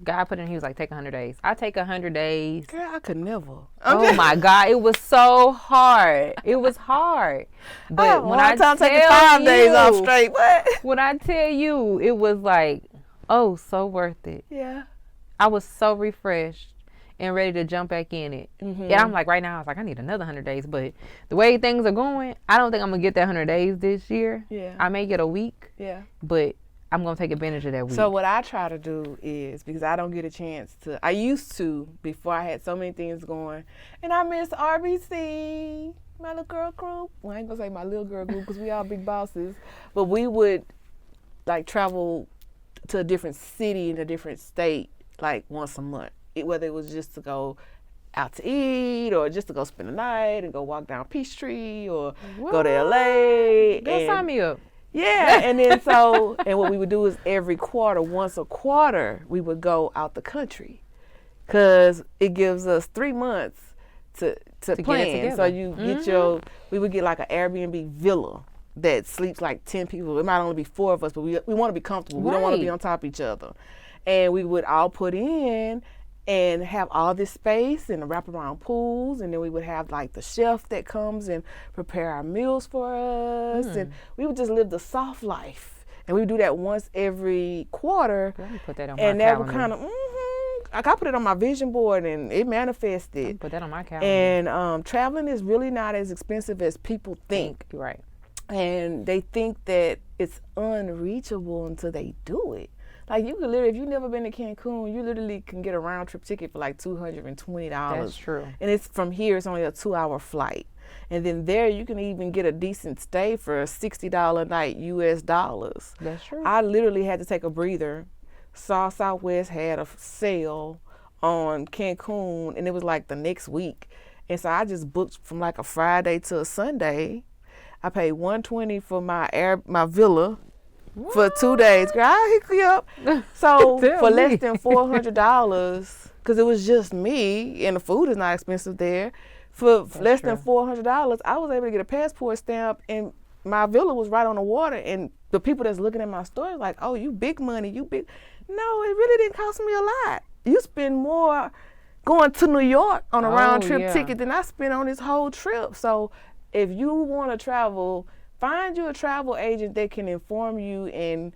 Speaker 2: God put in, he was like, take 100 days. I take 100 days.
Speaker 1: Girl, I could never.
Speaker 2: Oh my God, it was so hard. It was hard. But when I tell
Speaker 1: taking 5 days off straight, what?
Speaker 2: When I tell you, it was like, so worth it.
Speaker 1: Yeah.
Speaker 2: I was so refreshed and ready to jump back in it. And I'm like, right now, I was like, I need another 100 days. But the way things are going, I don't think I'm gonna get that 100 days this year.
Speaker 1: Yeah.
Speaker 2: I may get a week.
Speaker 1: Yeah.
Speaker 2: But I'm going to take advantage of that week.
Speaker 1: So what I try to do is, because I don't get a chance to, I used to, before I had so many things going, and I miss RBC, my little girl group. Well, I ain't going to say my little girl group, because we all big bosses. But we would, like, travel to a different city in a different state, like, once a month. Whether it was just to go out to eat, or just to go spend the night and go walk down Peachtree, or go to LA.
Speaker 2: Go sign me up.
Speaker 1: Yeah, and then and what we would do is every quarter, once a quarter, we would go out the country, because it gives us 3 months to plan. So you get we would get like an Airbnb villa that sleeps like 10 people. It might only be 4 of us, but we want to be comfortable. We don't want to be on top of each other. And we would all put in and have all this space and the wraparound pools, and then we would have like the chef that comes and prepare our meals for us, and we would just live the soft life. And we would do that once every quarter.
Speaker 2: Let me put that on
Speaker 1: and
Speaker 2: my
Speaker 1: that
Speaker 2: calendar.
Speaker 1: would kind of, like I put it on my vision board, and it manifested.
Speaker 2: Put that on my calendar.
Speaker 1: And traveling is really not as expensive as people think.
Speaker 2: Right. And
Speaker 1: they think that it's unreachable until they do it. Like, you could literally, if you've never been to Cancun, you literally can get a round trip ticket for like $220.
Speaker 2: That's true.
Speaker 1: And it's from here, it's only a 2-hour flight. And then there you can even get a decent stay for $60 a night US dollars.
Speaker 2: That's true.
Speaker 1: I literally had to take a breather. Saw Southwest had a sale on Cancun, and it was like the next week. And so I just booked from like a Friday to a Sunday. I paid $120 for my villa. What? For 2 days. Girl, I'll hook you up. So for less than $400, because it was just me, and the food is not expensive there. For less than $400, I was able to get a passport stamp, and my villa was right on the water. And the people that's looking at my story like, oh, you big money, you big. No, it really didn't cost me a lot. You spend more going to New York on a round trip ticket than I spent on this whole trip. So if you want to travel, find you a travel agent that can inform you and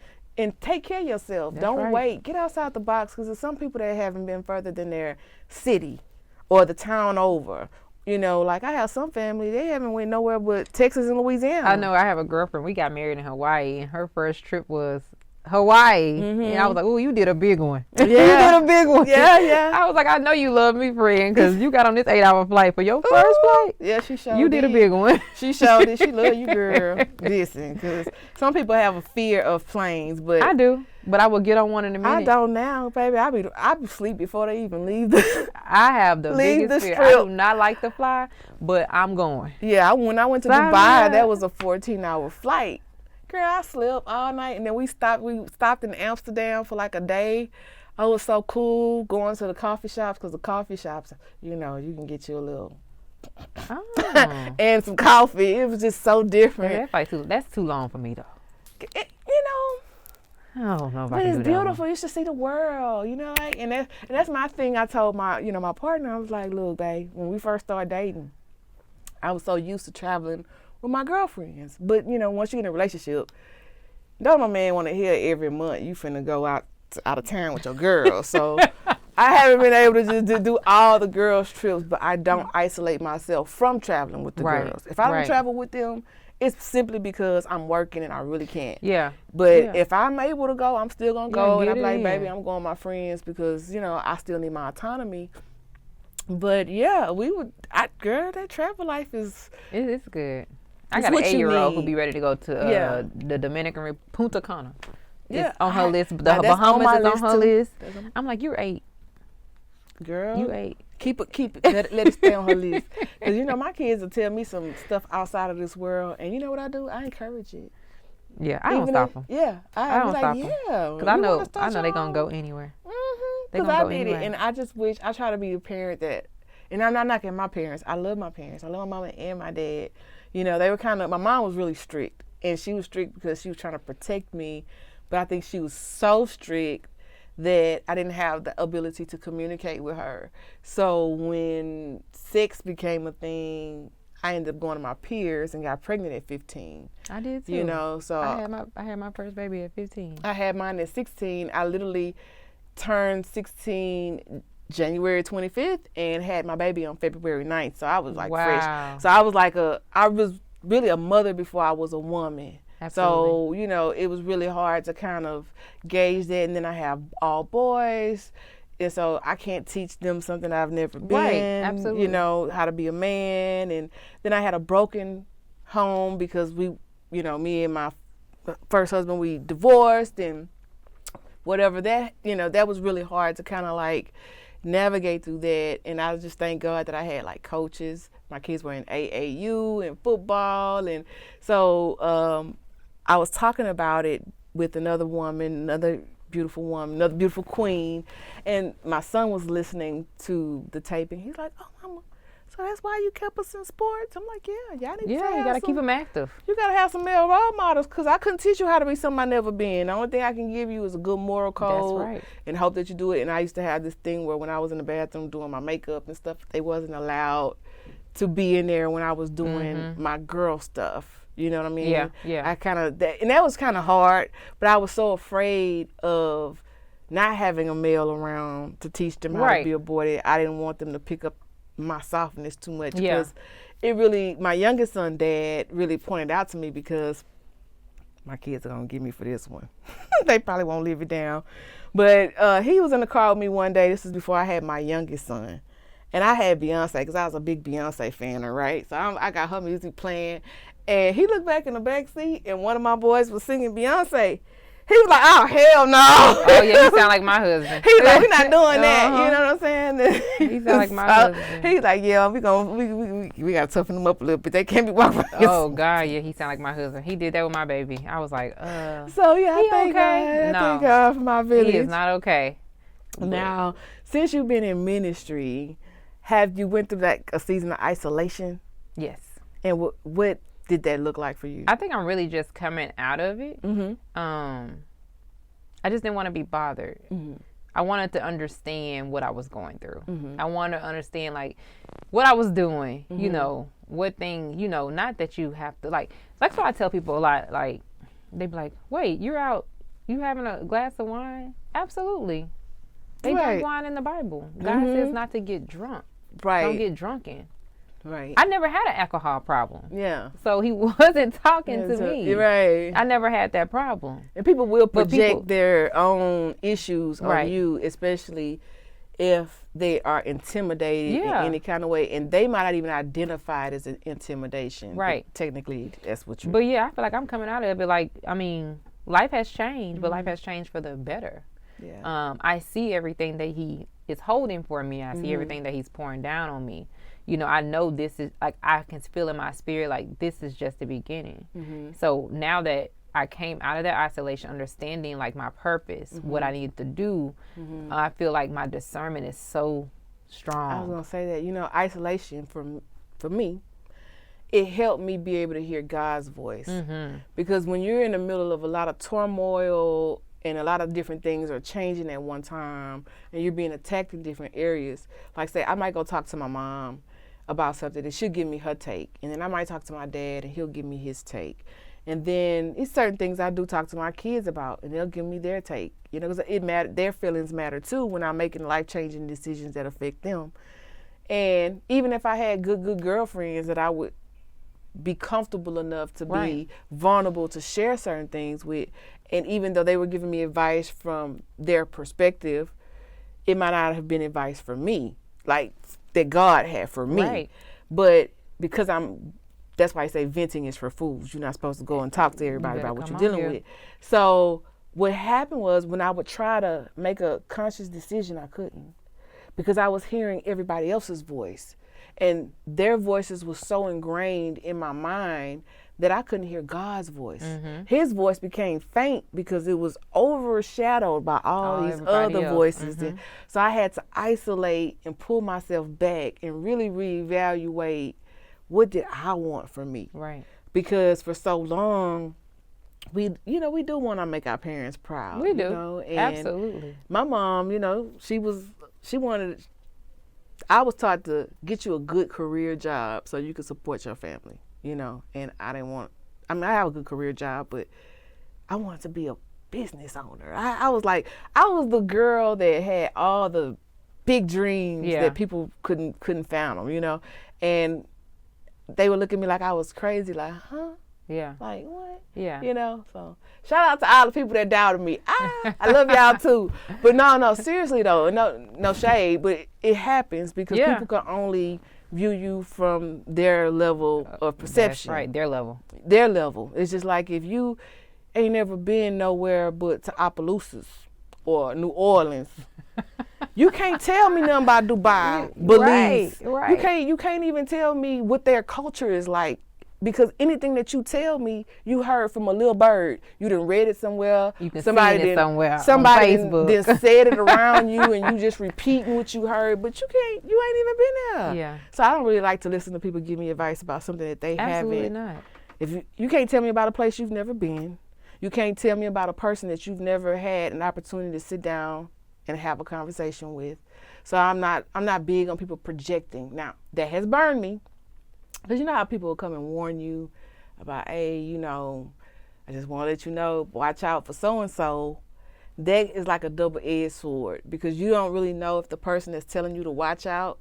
Speaker 1: take care of yourself. Don't wait. Get outside the box, because there's some people that haven't been further than their city or the town over. You know, like I have some family, they haven't went nowhere but Texas and Louisiana.
Speaker 2: I know. I have a girlfriend. We got married in Hawaii, and her first trip was Hawaii. And I was like, oh, you did a big one.
Speaker 1: Yeah.
Speaker 2: You did a big one.
Speaker 1: Yeah.
Speaker 2: I was like, I know you love me, friend, because you got on this 8-hour flight for your first flight.
Speaker 1: Yeah, she showed
Speaker 2: You did a big one.
Speaker 1: She showed it. She love you, girl. Listen, because some people have a fear of planes, but
Speaker 2: I do. But I will get on one in a minute.
Speaker 1: I don't now, baby. I be asleep before they even leave the
Speaker 2: I have the
Speaker 1: leave
Speaker 2: biggest
Speaker 1: the
Speaker 2: fear. I
Speaker 1: strip.
Speaker 2: do not like to fly, but I'm going.
Speaker 1: Yeah, when I went to Dubai, that was a 14-hour flight. Girl, I slept all night, and then we stopped in Amsterdam for like a day. Oh, it was so cool going to the coffee shops, because the coffee shops, you know, you can get you a little and some coffee. It was just so different.
Speaker 2: That's too long for me, though.
Speaker 1: You know,
Speaker 2: I don't know if
Speaker 1: but
Speaker 2: I can
Speaker 1: it's
Speaker 2: do that
Speaker 1: beautiful.
Speaker 2: one.
Speaker 1: You should see the world, you know, like, and that's my thing. I told my partner, I was like, look, babe, when we first started dating, I was so used to traveling with my girlfriends. But, you know, once you're in a relationship, don't no man want to hear every month you finna go out of town with your girl. So I haven't been able to just do all the girls' trips, but I don't isolate myself from traveling with the girls. If I don't travel with them, it's simply because I'm working and I really can't.
Speaker 2: Yeah.
Speaker 1: But if I'm able to go, I'm still going to go. And I'm like,
Speaker 2: in.
Speaker 1: baby, I'm going with my friends because, you know, I still need my autonomy. But, yeah, girl, that travel life is...
Speaker 2: It's good. I got an 8-year-old who be ready to go to the Dominican Republic, Punta Cana. It's on her list. The Bahamas is on her list. I'm like, you're 8.
Speaker 1: Girl.
Speaker 2: You 8.
Speaker 1: Keep it. Let it stay on her list. Because, you know, my kids will tell me some stuff outside of this world. And you know what I do? I encourage it.
Speaker 2: Yeah, I don't stop them.
Speaker 1: Yeah.
Speaker 2: I don't stop them.
Speaker 1: Yeah.
Speaker 2: Because I know they're going to go anywhere.
Speaker 1: Because I did it. And I just wish, I try to be a parent that, and I'm not knocking my parents. I love my parents. I love my mama and my dad. You know, they were my mom was really strict. And she was strict because she was trying to protect me. But I think she was so strict that I didn't have the ability to communicate with her. So when sex became a thing, I ended up going to my peers and got pregnant at 15.
Speaker 2: I did too.
Speaker 1: You know, so
Speaker 2: I had my first baby at 15.
Speaker 1: I had mine at 16. I literally turned 16 January 25th and had my baby on February 9th. So I was like fresh. So I was really a mother before I was a woman. Absolutely. So, you know, it was really hard to kind of gauge that. And then I have all boys. And so I can't teach them something I've never been.
Speaker 2: Right, absolutely.
Speaker 1: You know, how to be a man. And then I had a broken home because me and my first husband, we divorced and whatever that, you know, that was really hard to kind of like navigate through that. And I just thank God that I had like coaches. My kids were in AAU and football. And so I was talking about it with another beautiful queen, and my son was listening to the tape, and he's like, "Oh, mama, so that's why you kept us in sports?" I'm like, "Yeah, y'all need to
Speaker 2: you gotta keep them active.
Speaker 1: You gotta have some male role models, because I couldn't teach you how to be something I never been. The only thing I can give you is a good moral code,
Speaker 2: that's right,
Speaker 1: and hope that you do it." And I used to have this thing where when I was in the bathroom doing my makeup and stuff, they wasn't allowed to be in there when I was doing my girl stuff. You know what I mean?
Speaker 2: Yeah.
Speaker 1: And that was kind of hard, but I was so afraid of not having a male around to teach them how to be a boy that I didn't want them to pick up my softness too much. Because my youngest son, dad, really pointed out to me, because my kids are going to get me for this one. They probably won't live it down. But he was in the car with me one day. This is before I had my youngest son. And I had Beyonce, because I was a big Beyonce fan, right? So I got her music playing. And he looked back in the back seat, and one of my boys was singing Beyonce. He was like, "Oh, hell no."
Speaker 2: Oh, yeah, he sound like my husband.
Speaker 1: He was like, "We're not doing that." You know what I'm saying?
Speaker 2: He sound like my husband.
Speaker 1: He's like, "Yeah, we got to toughen them up a little bit. They can't be walking."
Speaker 2: Oh, God, yeah, he sound like my husband. He did that with my baby. I was like,
Speaker 1: So, yeah, I thank God for my village.
Speaker 2: He is not okay.
Speaker 1: Now, since you've been in ministry, have you went through like a season of isolation?
Speaker 2: Yes.
Speaker 1: And what did that look like for you?
Speaker 2: I think I'm really just coming out of it.
Speaker 1: Mm-hmm.
Speaker 2: I just didn't want to be bothered.
Speaker 1: Mm-hmm.
Speaker 2: I wanted to understand what I was going through.
Speaker 1: Mm-hmm.
Speaker 2: I wanted to understand like what I was doing,
Speaker 1: Mm-hmm.
Speaker 2: you know, what thing, you know, not that you have to like, that's what I tell people a lot. Like, they be like, wait, you're out, you having a glass of wine? Absolutely. They drink wine in the Bible. God says not to get drunk.
Speaker 1: Right.
Speaker 2: Don't get drunken.
Speaker 1: Right.
Speaker 2: I never had an alcohol problem.
Speaker 1: Yeah.
Speaker 2: So he wasn't talking to me.
Speaker 1: Right.
Speaker 2: I never had that problem.
Speaker 1: And people will project their own issues on you, especially if they are intimidated in any kind of way. And they might not even identify it as an intimidation.
Speaker 2: Right.
Speaker 1: But technically, that's what you're...
Speaker 2: But yeah, I feel like I'm coming out of it. But like, I mean, life has changed, but life has changed for the better.
Speaker 1: Yeah.
Speaker 2: I see everything that he is holding for me. I see everything that he's pouring down on me. You know, I know this is, like, I can feel in my spirit, like, this is just the beginning. So now that I came out of that isolation, understanding, like, my purpose, what I need to do, I feel like my discernment is so strong.
Speaker 1: I was going to say that, you know, isolation for me, it helped me be able to hear God's voice. Because when you're in the middle of a lot of turmoil and a lot of different things are changing at one time and you're being attacked in different areas, like say I might go talk to my mom about something and she'll give me her take, and then I might talk to my dad and he'll give me his take, and then it's certain things I do talk to my kids about and they'll give me their take, you know, because it matter, their feelings matter too when I'm making life-changing decisions that affect them. And even if I had good girlfriends that I would be comfortable enough to be vulnerable to share certain things with, and even though they were giving me advice from their perspective, it might not have been advice for me, like that God had for me. But because that's why I say venting is for fools. You're not supposed to go and talk to everybody about what you're dealing with. So what happened was when I would try to make a conscious decision, I couldn't, because I was hearing everybody else's voice. And their voices were so ingrained in my mind that I couldn't hear God's voice. His voice became faint because it was overshadowed by all these other voices. So I had to isolate and pull myself back and really reevaluate, what did I want from me? Because for so long, we do want to make our parents proud.
Speaker 2: We do.
Speaker 1: You know? And
Speaker 2: absolutely.
Speaker 1: My mom, you know, she wanted, I was taught to get you a good career job so you could support your family, you know, and I have a good career job, but I wanted to be a business owner. I was the girl that had all the big dreams that people couldn't fathom, you know, and they would look at me like I was crazy, like, huh?
Speaker 2: Yeah.
Speaker 1: Like, what?
Speaker 2: Yeah.
Speaker 1: You know, so shout out to all the people that doubted me. I love y'all too. But no, seriously though, no shade, but it happens because people can only view you from their level of perception.
Speaker 2: That's right, their level.
Speaker 1: Their level. It's just like if you ain't never been nowhere but to Opelousas or New Orleans, you can't tell me nothing about Dubai, Belize.
Speaker 2: Right.
Speaker 1: You can't even tell me what their culture is like. Because anything that you tell me, you heard from a little bird. You done read it somewhere.
Speaker 2: You can
Speaker 1: somebody
Speaker 2: see it somewhere.
Speaker 1: Somebody
Speaker 2: on Facebook.
Speaker 1: then said it around you, and you just repeating what you heard. But you ain't even been there.
Speaker 2: Yeah.
Speaker 1: So I don't really like to listen to people give me advice about something that they
Speaker 2: Absolutely
Speaker 1: haven't.
Speaker 2: not.
Speaker 1: If you can't tell me about a place you've never been, you can't tell me about a person that you've never had an opportunity to sit down and have a conversation with. So I'm not big on people projecting. Now that has burned me. Because you know how people will come and warn you about, hey, you know, I just want to let you know, watch out for so-and-so. That is like a double-edged sword because you don't really know if the person that's telling you to watch out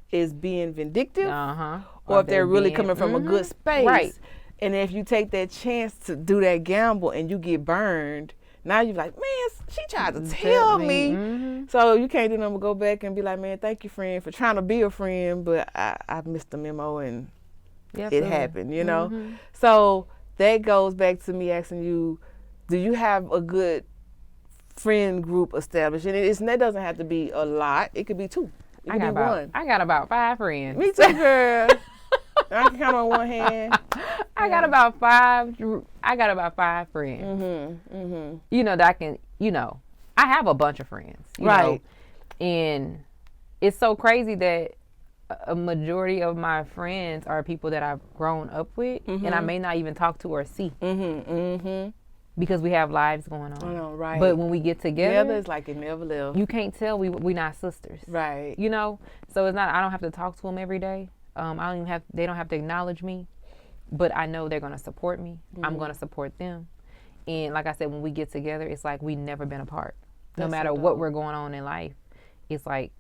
Speaker 1: is being vindictive or if they're really coming from a good space. Right. And if you take that chance to do that gamble and you get burned, now you're like, man, she tried to tell me. So you can't do nothing but go back and be like, man, thank you, friend, for trying to be a friend, but I missed the memo and it happened, you know? So that goes back to me asking you, do you have a good friend group established? And that doesn't have to be a lot. It could be two. It could be one.
Speaker 2: I got about 5 friends.
Speaker 1: Me too, girl. I can count on one hand.
Speaker 2: I got about 5 friends. You know, that I can, you know, I have a bunch of friends. You know, And it's so crazy that a majority of my friends are people that I've grown up with, and I may not even talk to or see. Because we have lives going on.
Speaker 1: I know, right.
Speaker 2: But when we get together,
Speaker 1: it's like it never left.
Speaker 2: You can't tell we're not sisters.
Speaker 1: Right.
Speaker 2: You know? So it's not, I don't have to talk to them every day. They don't have to acknowledge me, but I know they're going to support me. I'm going to support them. And like I said, when we get together, it's like we've never been apart. No matter what we're going on in life, it's like,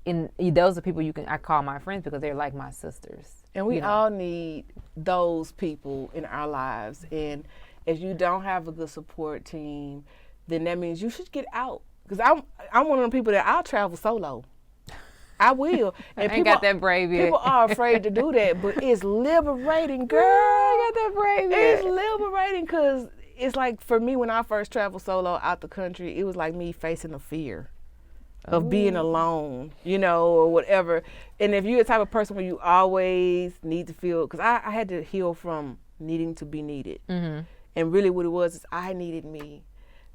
Speaker 2: those are people I call my friends because they're like my sisters.
Speaker 1: And we all need those people in our lives. And if you don't have a good support team, then that means you should get out. Because I'm one of the people that I'll travel solo. I will. And
Speaker 2: I ain't got that brave yet.
Speaker 1: People are afraid to do that, but it's liberating, girl.
Speaker 2: I got that brave yet.
Speaker 1: It's liberating because it's like, for me, when I first traveled solo out the country, it was like me facing a fear of being alone, or whatever. And if you're the type of person where you always need to feel, because I had to heal from needing to be needed. And really what it was is I needed me,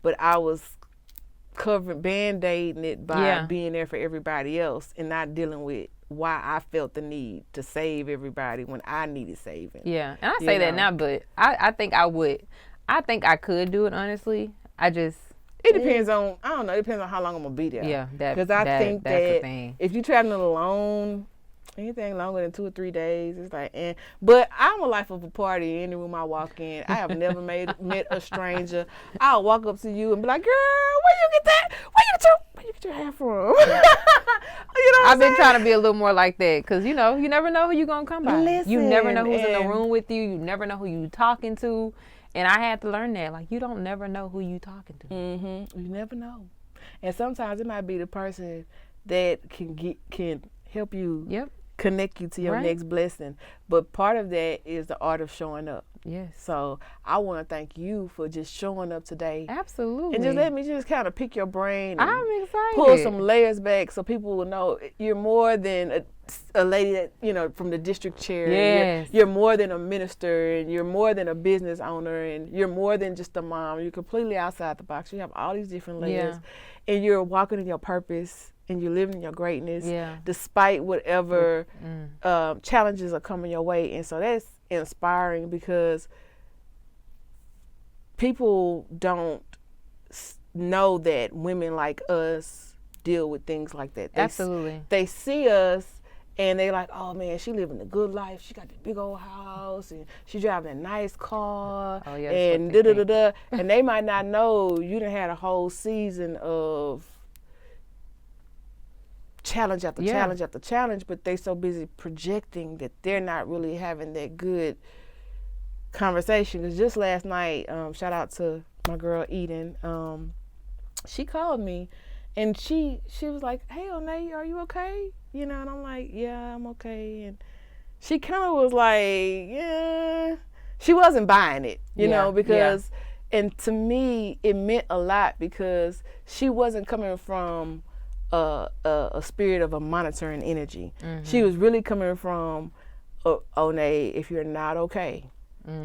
Speaker 1: but I was Band-Aiding it by being there for everybody else and not dealing with why I felt the need to save everybody when I needed saving.
Speaker 2: Yeah, and I say that now, but I think I would. I think I could do it, honestly.
Speaker 1: It depends on, I don't know, it depends on how long I'm going to be there.
Speaker 2: Yeah,
Speaker 1: because I think that if you're traveling alone, anything longer than 2 or 3 days, it's like, But I'm a life of a party. Any room I walk in, I have never met a stranger. I'll walk up to you and be like, girl, where you get that? Where you get your hair from?
Speaker 2: I've been trying to be a little more like that because, you never know who you're going to come by.
Speaker 1: Listen,
Speaker 2: you never know who's in the room with you. You never know who you're talking to. And I had to learn that. Like, you don't never know who you talking to.
Speaker 1: You never know. And sometimes it might be the person that can help you connect you to your next blessing. But part of that is the art of showing up.
Speaker 2: Yes.
Speaker 1: So I want to thank you for just showing up today.
Speaker 2: Absolutely.
Speaker 1: And just let me just kind of pick your brain. And
Speaker 2: I'm excited.
Speaker 1: Pull some layers back so people will know you're more than a lady that, from the district chair.
Speaker 2: Yes.
Speaker 1: You're more than a minister, and you're more than a business owner, and you're more than just a mom. You're completely outside the box. You have all these different layers. And you're walking in your purpose. And you're living in your greatness despite whatever challenges are coming your way. And so that's inspiring because people don't know that women like us deal with things like that.
Speaker 2: Absolutely.
Speaker 1: They see us and they like, oh man, she living a good life. She got the big old house and she driving a nice car and da-da-da-da. And they might not know you done had a whole season of challenge after challenge after challenge, but they so busy projecting that they're not really having that good conversation. Because just last night, shout out to my girl Eden, she called me and she was like, hey Onney, are you okay? And I'm like, yeah, I'm okay. And she kind of was like, yeah, she wasn't buying it, you know, because and to me it meant a lot because she wasn't coming from a spirit of a monitoring energy. She was really coming from, Onney, if you're not okay,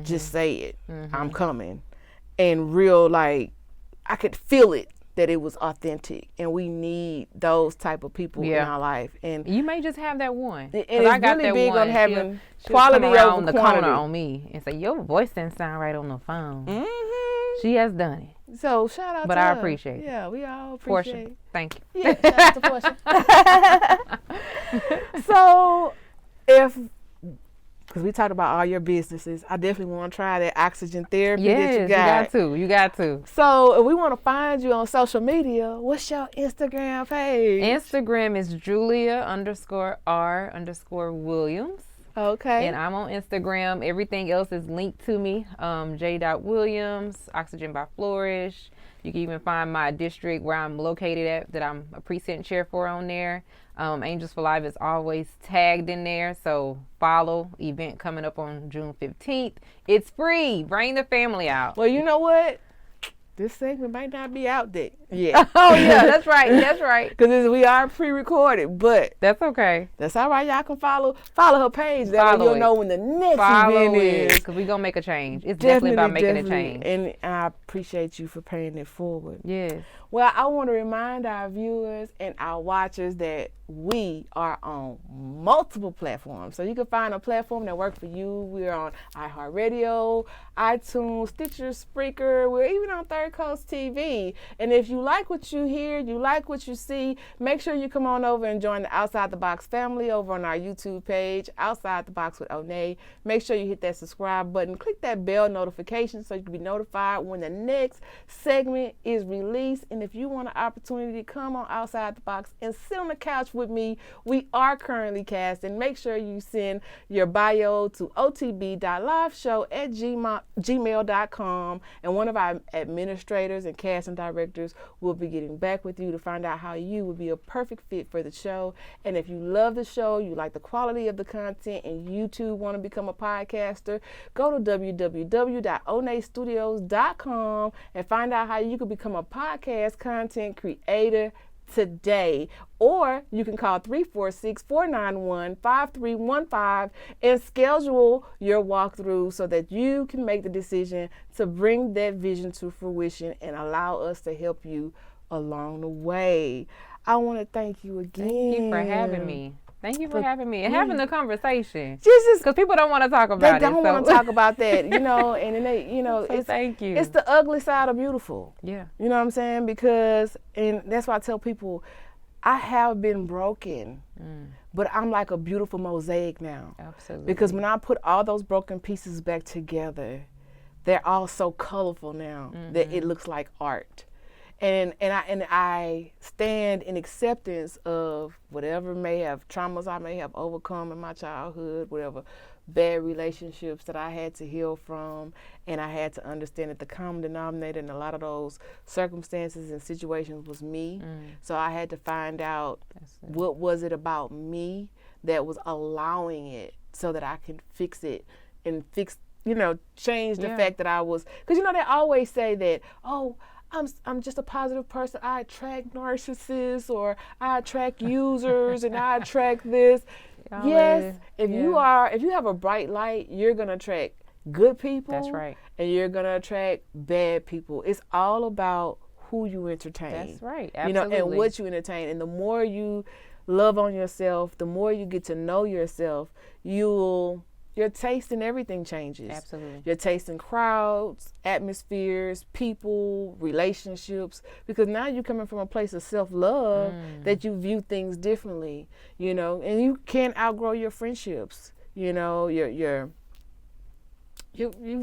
Speaker 1: just say it. I'm coming. And real, like, I could feel it, that it was authentic. And we need those type of people in our life. And
Speaker 2: you may just have that one.
Speaker 1: And it's
Speaker 2: I got
Speaker 1: really
Speaker 2: that
Speaker 1: big
Speaker 2: one.
Speaker 1: on having
Speaker 2: she'll
Speaker 1: quality
Speaker 2: come around
Speaker 1: over
Speaker 2: the
Speaker 1: quantity.
Speaker 2: corner on me and say, your voice didn't sound right on the phone. She has done it.
Speaker 1: So shout out
Speaker 2: but
Speaker 1: to
Speaker 2: I
Speaker 1: her.
Speaker 2: appreciate it.
Speaker 1: Yeah, we all appreciate
Speaker 2: Portia,
Speaker 1: it.
Speaker 2: thank you.
Speaker 1: Yeah, shout out to Portia. So because we talked about all your businesses, I definitely want to try that oxygen therapy that you got.
Speaker 2: You got to.
Speaker 1: So if we want to find you on social media, what's your Instagram page?
Speaker 2: Instagram is Julia_R_Williams.
Speaker 1: Okay.
Speaker 2: And I'm on Instagram. Everything else is linked to me. J.Williams, Oxygen by Flourish. You can even find my district where I'm located at that I'm a precinct chair for on there. Angels for Life is always tagged in there. So follow. Event coming up on June 15th. It's free. Bring the family out.
Speaker 1: Well, you know what? This segment might not be out Yeah.
Speaker 2: Oh yeah, that's right. That's right.
Speaker 1: Because we are pre-recorded, but
Speaker 2: That's okay.
Speaker 1: that's all right. Y'all can follow her page. That way
Speaker 2: Follow
Speaker 1: you'll
Speaker 2: it.
Speaker 1: know when the next
Speaker 2: Follow
Speaker 1: event
Speaker 2: it,
Speaker 1: is.
Speaker 2: because we're going to make a change. It's definitely about making a change.
Speaker 1: And I appreciate you for paying it forward.
Speaker 2: Yes.
Speaker 1: Well, I want to remind our viewers and our watchers that we are on multiple platforms. So you can find a platform that works for you. We're on iHeartRadio, iTunes, Stitcher, Spreaker. We're even on Third Coast TV. And if you like what you hear, you like what you see, make sure you come on over and join the Outside the Box family over on our YouTube page, Outside the Box with Onney. Make sure you hit that subscribe button. Click that bell notification so you can be notified when the next segment is released. And if you want an opportunity to come on Outside the Box and sit on the couch with me, we are currently casting. Make sure you send your bio to otb.liveshow@gmail.com, and one of our administrators and casting directors will be getting back with you to find out how you would be a perfect fit for the show. And if you love the show, you like the quality of the content, and you too want to become a podcaster, go to www.onneystudios.com and find out how you can become a podcast content creator today. Or you can call 346-491-5315 and schedule your walkthrough so that you can make the decision to bring that vision to fruition and allow us to help you along the way. I want to thank you again.
Speaker 2: Thank you for having me. Thank you for having me and having the conversation.
Speaker 1: Jesus,
Speaker 2: because people don't want to talk about it.
Speaker 1: They don't want to talk about that, and then
Speaker 2: so thank you.
Speaker 1: It's the ugly side of beautiful.
Speaker 2: Yeah.
Speaker 1: You know what I'm saying? Because, and that's why I tell people, I have been broken, but I'm like a beautiful mosaic now.
Speaker 2: Absolutely.
Speaker 1: Because when I put all those broken pieces back together, they're all so colorful now that it looks like art. And I stand in acceptance of whatever traumas I may have overcome in my childhood, whatever bad relationships that I had to heal from, and I had to understand that the common denominator in a lot of those circumstances and situations was me. So I had to find out what was it about me that was allowing it so that I can fix it and change the fact that I was, because they always say that, oh, I'm just a positive person. I attract narcissists, or I attract users, and I attract this. Yes, if you have a bright light, you're gonna attract good people.
Speaker 2: That's right.
Speaker 1: And you're gonna attract bad people. It's all about who you entertain.
Speaker 2: That's right. Absolutely.
Speaker 1: And what you entertain. And the more you love on yourself, the more you get to know yourself, your taste in everything changes.
Speaker 2: Absolutely.
Speaker 1: Your taste in crowds, atmospheres, people, relationships, because now you're coming from a place of self-love that you view things differently, and you can't outgrow your friendships, you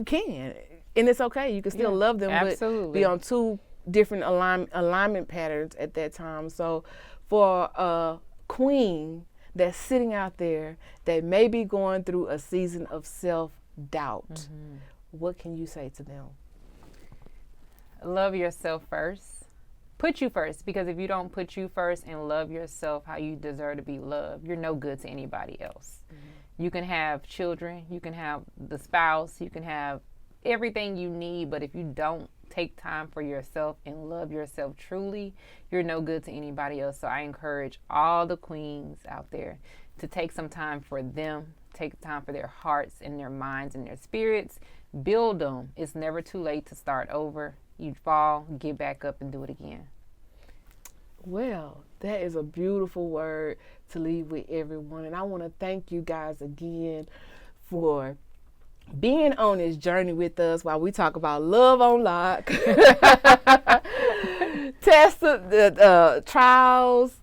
Speaker 1: can, and it's okay. You can still love them,
Speaker 2: absolutely.
Speaker 1: But be on two different alignment patterns at that time. So for a queen that's sitting out there that may be going through a season of self-doubt, what can you say to them?
Speaker 2: Love yourself first. Put you first, because if you don't put you first and love yourself how you deserve to be loved, you're no good to anybody else. You can have children, you can have the spouse, you can have everything you need, but if you don't take time for yourself and love yourself truly, you're no good to anybody else. So I encourage all the queens out there to take some time for them, take time for their hearts and their minds and their spirits, build them. It's never too late to start over. You fall, get back up and do it again.
Speaker 1: Well, that is a beautiful word to leave with everyone. And I want to thank you guys again for being on this journey with us while we talk about love on lock, trials,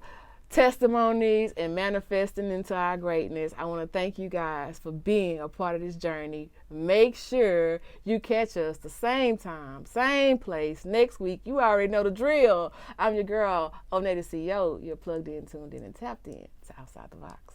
Speaker 1: testimonies, and manifesting into our greatness. I want to thank you guys for being a part of this journey. Make sure you catch us the same time, same place next week. You already know the drill. I'm your girl, Onney the CEO. You're plugged in, tuned in, and tapped in to Outside the Box.